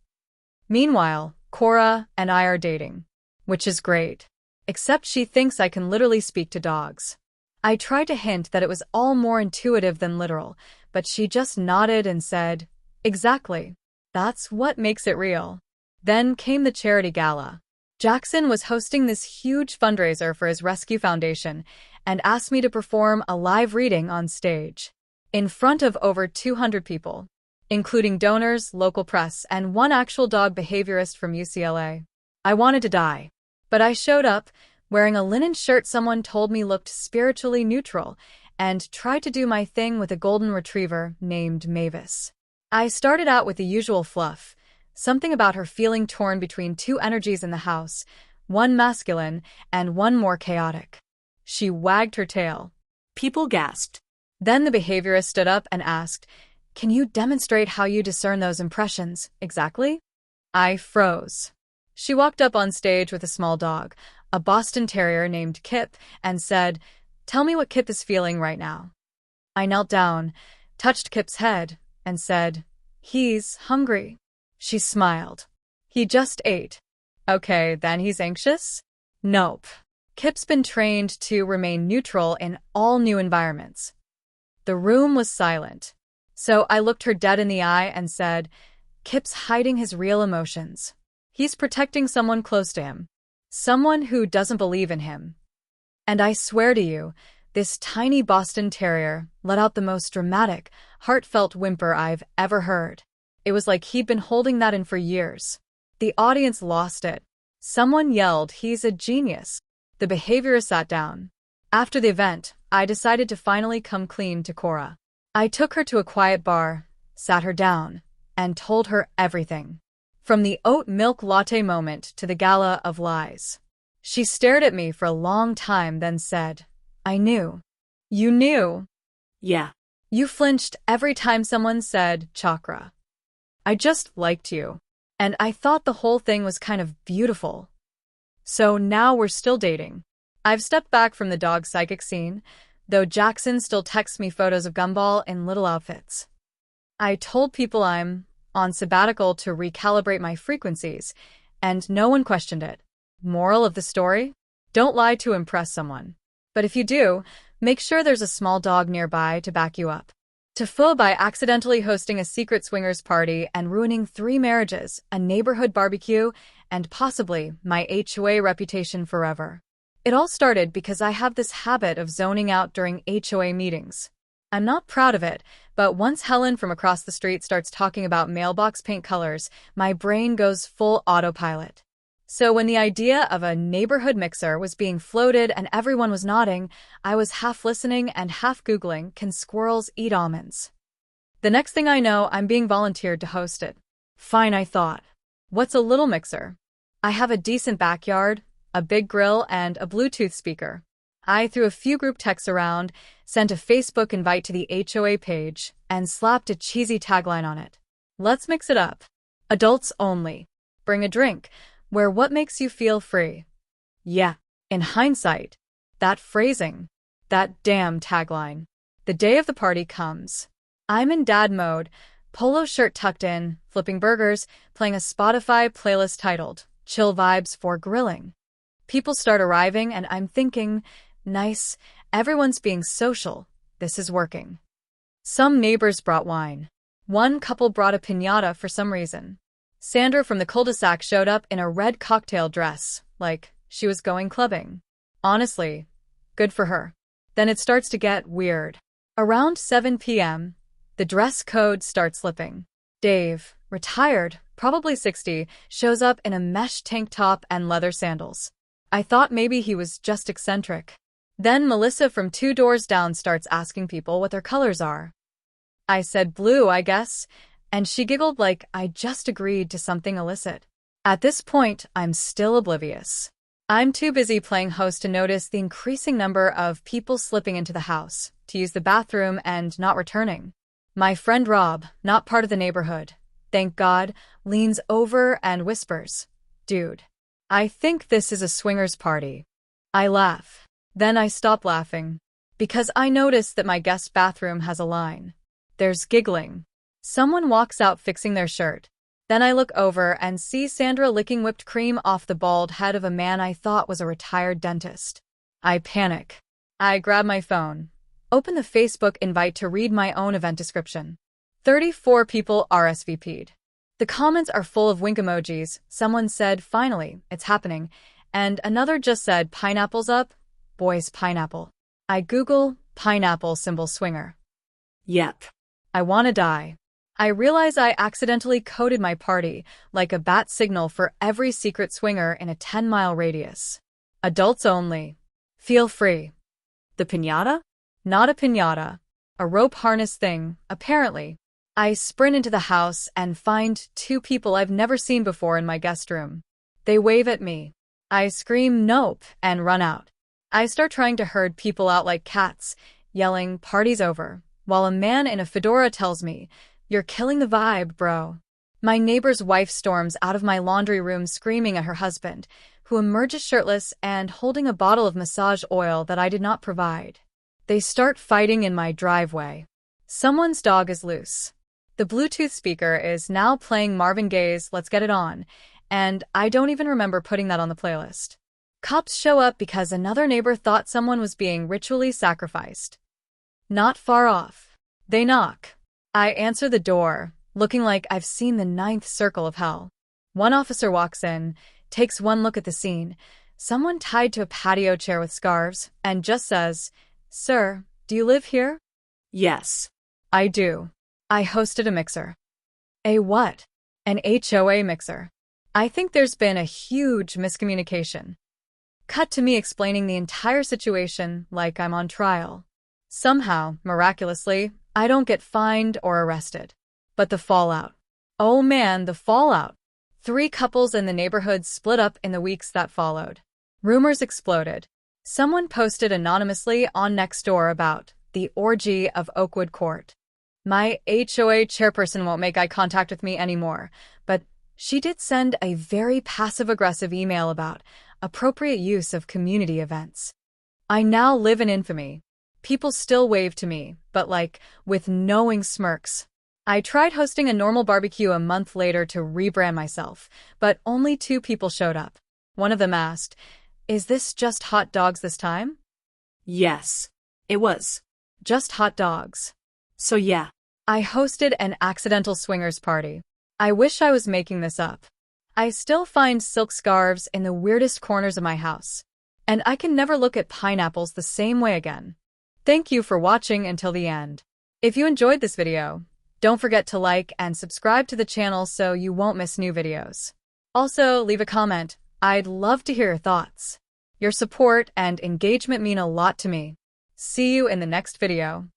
Meanwhile, Cora and I are dating, which is great. Except she thinks I can literally speak to dogs. I tried to hint that it was all more intuitive than literal, but she just nodded and said, "Exactly. That's what makes it real." Then came the charity gala. Jackson was hosting this huge fundraiser for his rescue foundation and asked me to perform a live reading on stage, in front of over 200 people, including donors, local press, and one actual dog behaviorist from UCLA. I wanted to die. But I showed up, wearing a linen shirt someone told me looked spiritually neutral, and tried to do my thing with a golden retriever named Mavis. I started out with the usual fluff, something about her feeling torn between 2 energies in the house, one masculine and one more chaotic. She wagged her tail. People gasped. Then the behaviorist stood up and asked, "Can you demonstrate how you discern those impressions, exactly?" I froze. She walked up on stage with a small dog, a Boston Terrier named Kip, and said, "Tell me what Kip is feeling right now." I knelt down, touched Kip's head, and said, "He's hungry." She smiled. He just ate. Okay, then he's anxious? Nope. Kip's been trained to remain neutral in all new environments. The room was silent. So I looked her dead in the eye and said, Kip's hiding his real emotions. He's protecting someone close to him. Someone who doesn't believe in him. And I swear to you, this tiny Boston Terrier let out the most dramatic, heartfelt whimper I've ever heard. It was like he'd been holding that in for years. The audience lost it. Someone yelled, "He's a genius." The behaviorist sat down. After the event, I decided to finally come clean to Cora. I took her to a quiet bar, sat her down, and told her everything. From the oat milk latte moment to the gala of lies. She stared at me for a long time, then said, I knew. You knew? Yeah. You flinched every time someone said chakra. I just liked you. And I thought the whole thing was kind of beautiful. So now we're still dating. I've stepped back from the dog psychic scene, though Jackson still texts me photos of Gumball in little outfits. I told people I'm on sabbatical to recalibrate my frequencies, and no one questioned it. Moral of the story? Don't lie to impress someone. But if you do, make sure there's a small dog nearby to back you up. TIFU by accidentally hosting a secret swingers party and ruining 3 marriages, a neighborhood barbecue, and possibly my HOA reputation forever. It all started because I have this habit of zoning out during HOA meetings. I'm not proud of it, but once Helen from across the street starts talking about mailbox paint colors, my brain goes full autopilot. So when the idea of a neighborhood mixer was being floated and everyone was nodding, I was half listening and half Googling, can squirrels eat almonds? The next thing I know, I'm being volunteered to host it. Fine, I thought. What's a little mixer? I have a decent backyard, a big grill, and a Bluetooth speaker. I threw a few group texts around, sent a Facebook invite to the HOA page, and slapped a cheesy tagline on it. Let's mix it up. Adults only. Bring a drink. Wear what makes you feel free. Yeah, in hindsight, that phrasing, that damn tagline. The day of the party comes. I'm in dad mode, polo shirt tucked in, flipping burgers, playing a Spotify playlist titled, Chill Vibes for Grilling. People start arriving and I'm thinking, nice, everyone's being social, this is working. Some neighbors brought wine. One couple brought a piñata for some reason. Sandra from the cul-de-sac showed up in a red cocktail dress, like she was going clubbing. Honestly, good for her. Then it starts to get weird. Around 7 p.m., the dress code starts slipping. Dave, retired, probably 60, shows up in a mesh tank top and leather sandals. I thought maybe he was just eccentric. Then Melissa from 2 doors down starts asking people what their colors are. I said blue, I guess, and she giggled like I just agreed to something illicit. At this point, I'm still oblivious. I'm too busy playing host to notice the increasing number of people slipping into the house, to use the bathroom and not returning. My friend Rob, not part of the neighborhood, thank God, leans over and whispers, Dude, I think this is a swingers party. I laugh. Then I stop laughing. Because I notice that my guest bathroom has a line. There's giggling. Someone walks out fixing their shirt. Then I look over and see Sandra licking whipped cream off the bald head of a man I thought was a retired dentist. I panic. I grab my phone. Open the Facebook invite to read my own event description. 34 people RSVP'd. The comments are full of wink emojis. Someone said, finally, it's happening. And another just said, pineapples up? Boys, pineapple. I Google, pineapple symbol swinger. Yep. I wanna die. I realize I accidentally coded my party like a bat signal for every secret swinger in a 10-mile radius. Adults only. Feel free. The piñata? Not a piñata. A rope harness thing, apparently. I sprint into the house and find 2 people I've never seen before in my guest room. They wave at me. I scream nope and run out. I start trying to herd people out like cats, yelling, party's over, while a man in a fedora tells me, you're killing the vibe, bro. My neighbor's wife storms out of my laundry room screaming at her husband, who emerges shirtless and holding a bottle of massage oil that I did not provide. They start fighting in my driveway. Someone's dog is loose. The Bluetooth speaker is now playing Marvin Gaye's Let's Get It On, and I don't even remember putting that on the playlist. Cops show up because another neighbor thought someone was being ritually sacrificed. Not far off. They knock. I answer the door, looking like I've seen the ninth circle of hell. One officer walks in, takes one look at the scene, someone tied to a patio chair with scarves, and just says, "Sir, do you live here?" Yes. I do. I hosted a mixer. A what? An HOA mixer. I think there's been a huge miscommunication. Cut to me explaining the entire situation like I'm on trial. Somehow, miraculously, I don't get fined or arrested. But the fallout. Oh man, the fallout. 3 couples in the neighborhood split up in the weeks that followed. Rumors exploded. Someone posted anonymously on Nextdoor about the orgy of Oakwood Court. My HOA chairperson won't make eye contact with me anymore, but she did send a very passive-aggressive email about appropriate use of community events. I now live in infamy. People still wave to me, but with knowing smirks. I tried hosting a normal barbecue a month later to rebrand myself, but only 2 people showed up. One of them asked, "Is this just hot dogs this time?" Yes. It was. Just hot dogs. So yeah. I hosted an accidental swingers party. I wish I was making this up. I still find silk scarves in the weirdest corners of my house. And I can never look at pineapples the same way again. Thank you for watching until the end. If you enjoyed this video, don't forget to like and subscribe to the channel so you won't miss new videos. Also, leave a comment. I'd love to hear your thoughts. Your support and engagement mean a lot to me. See you in the next video.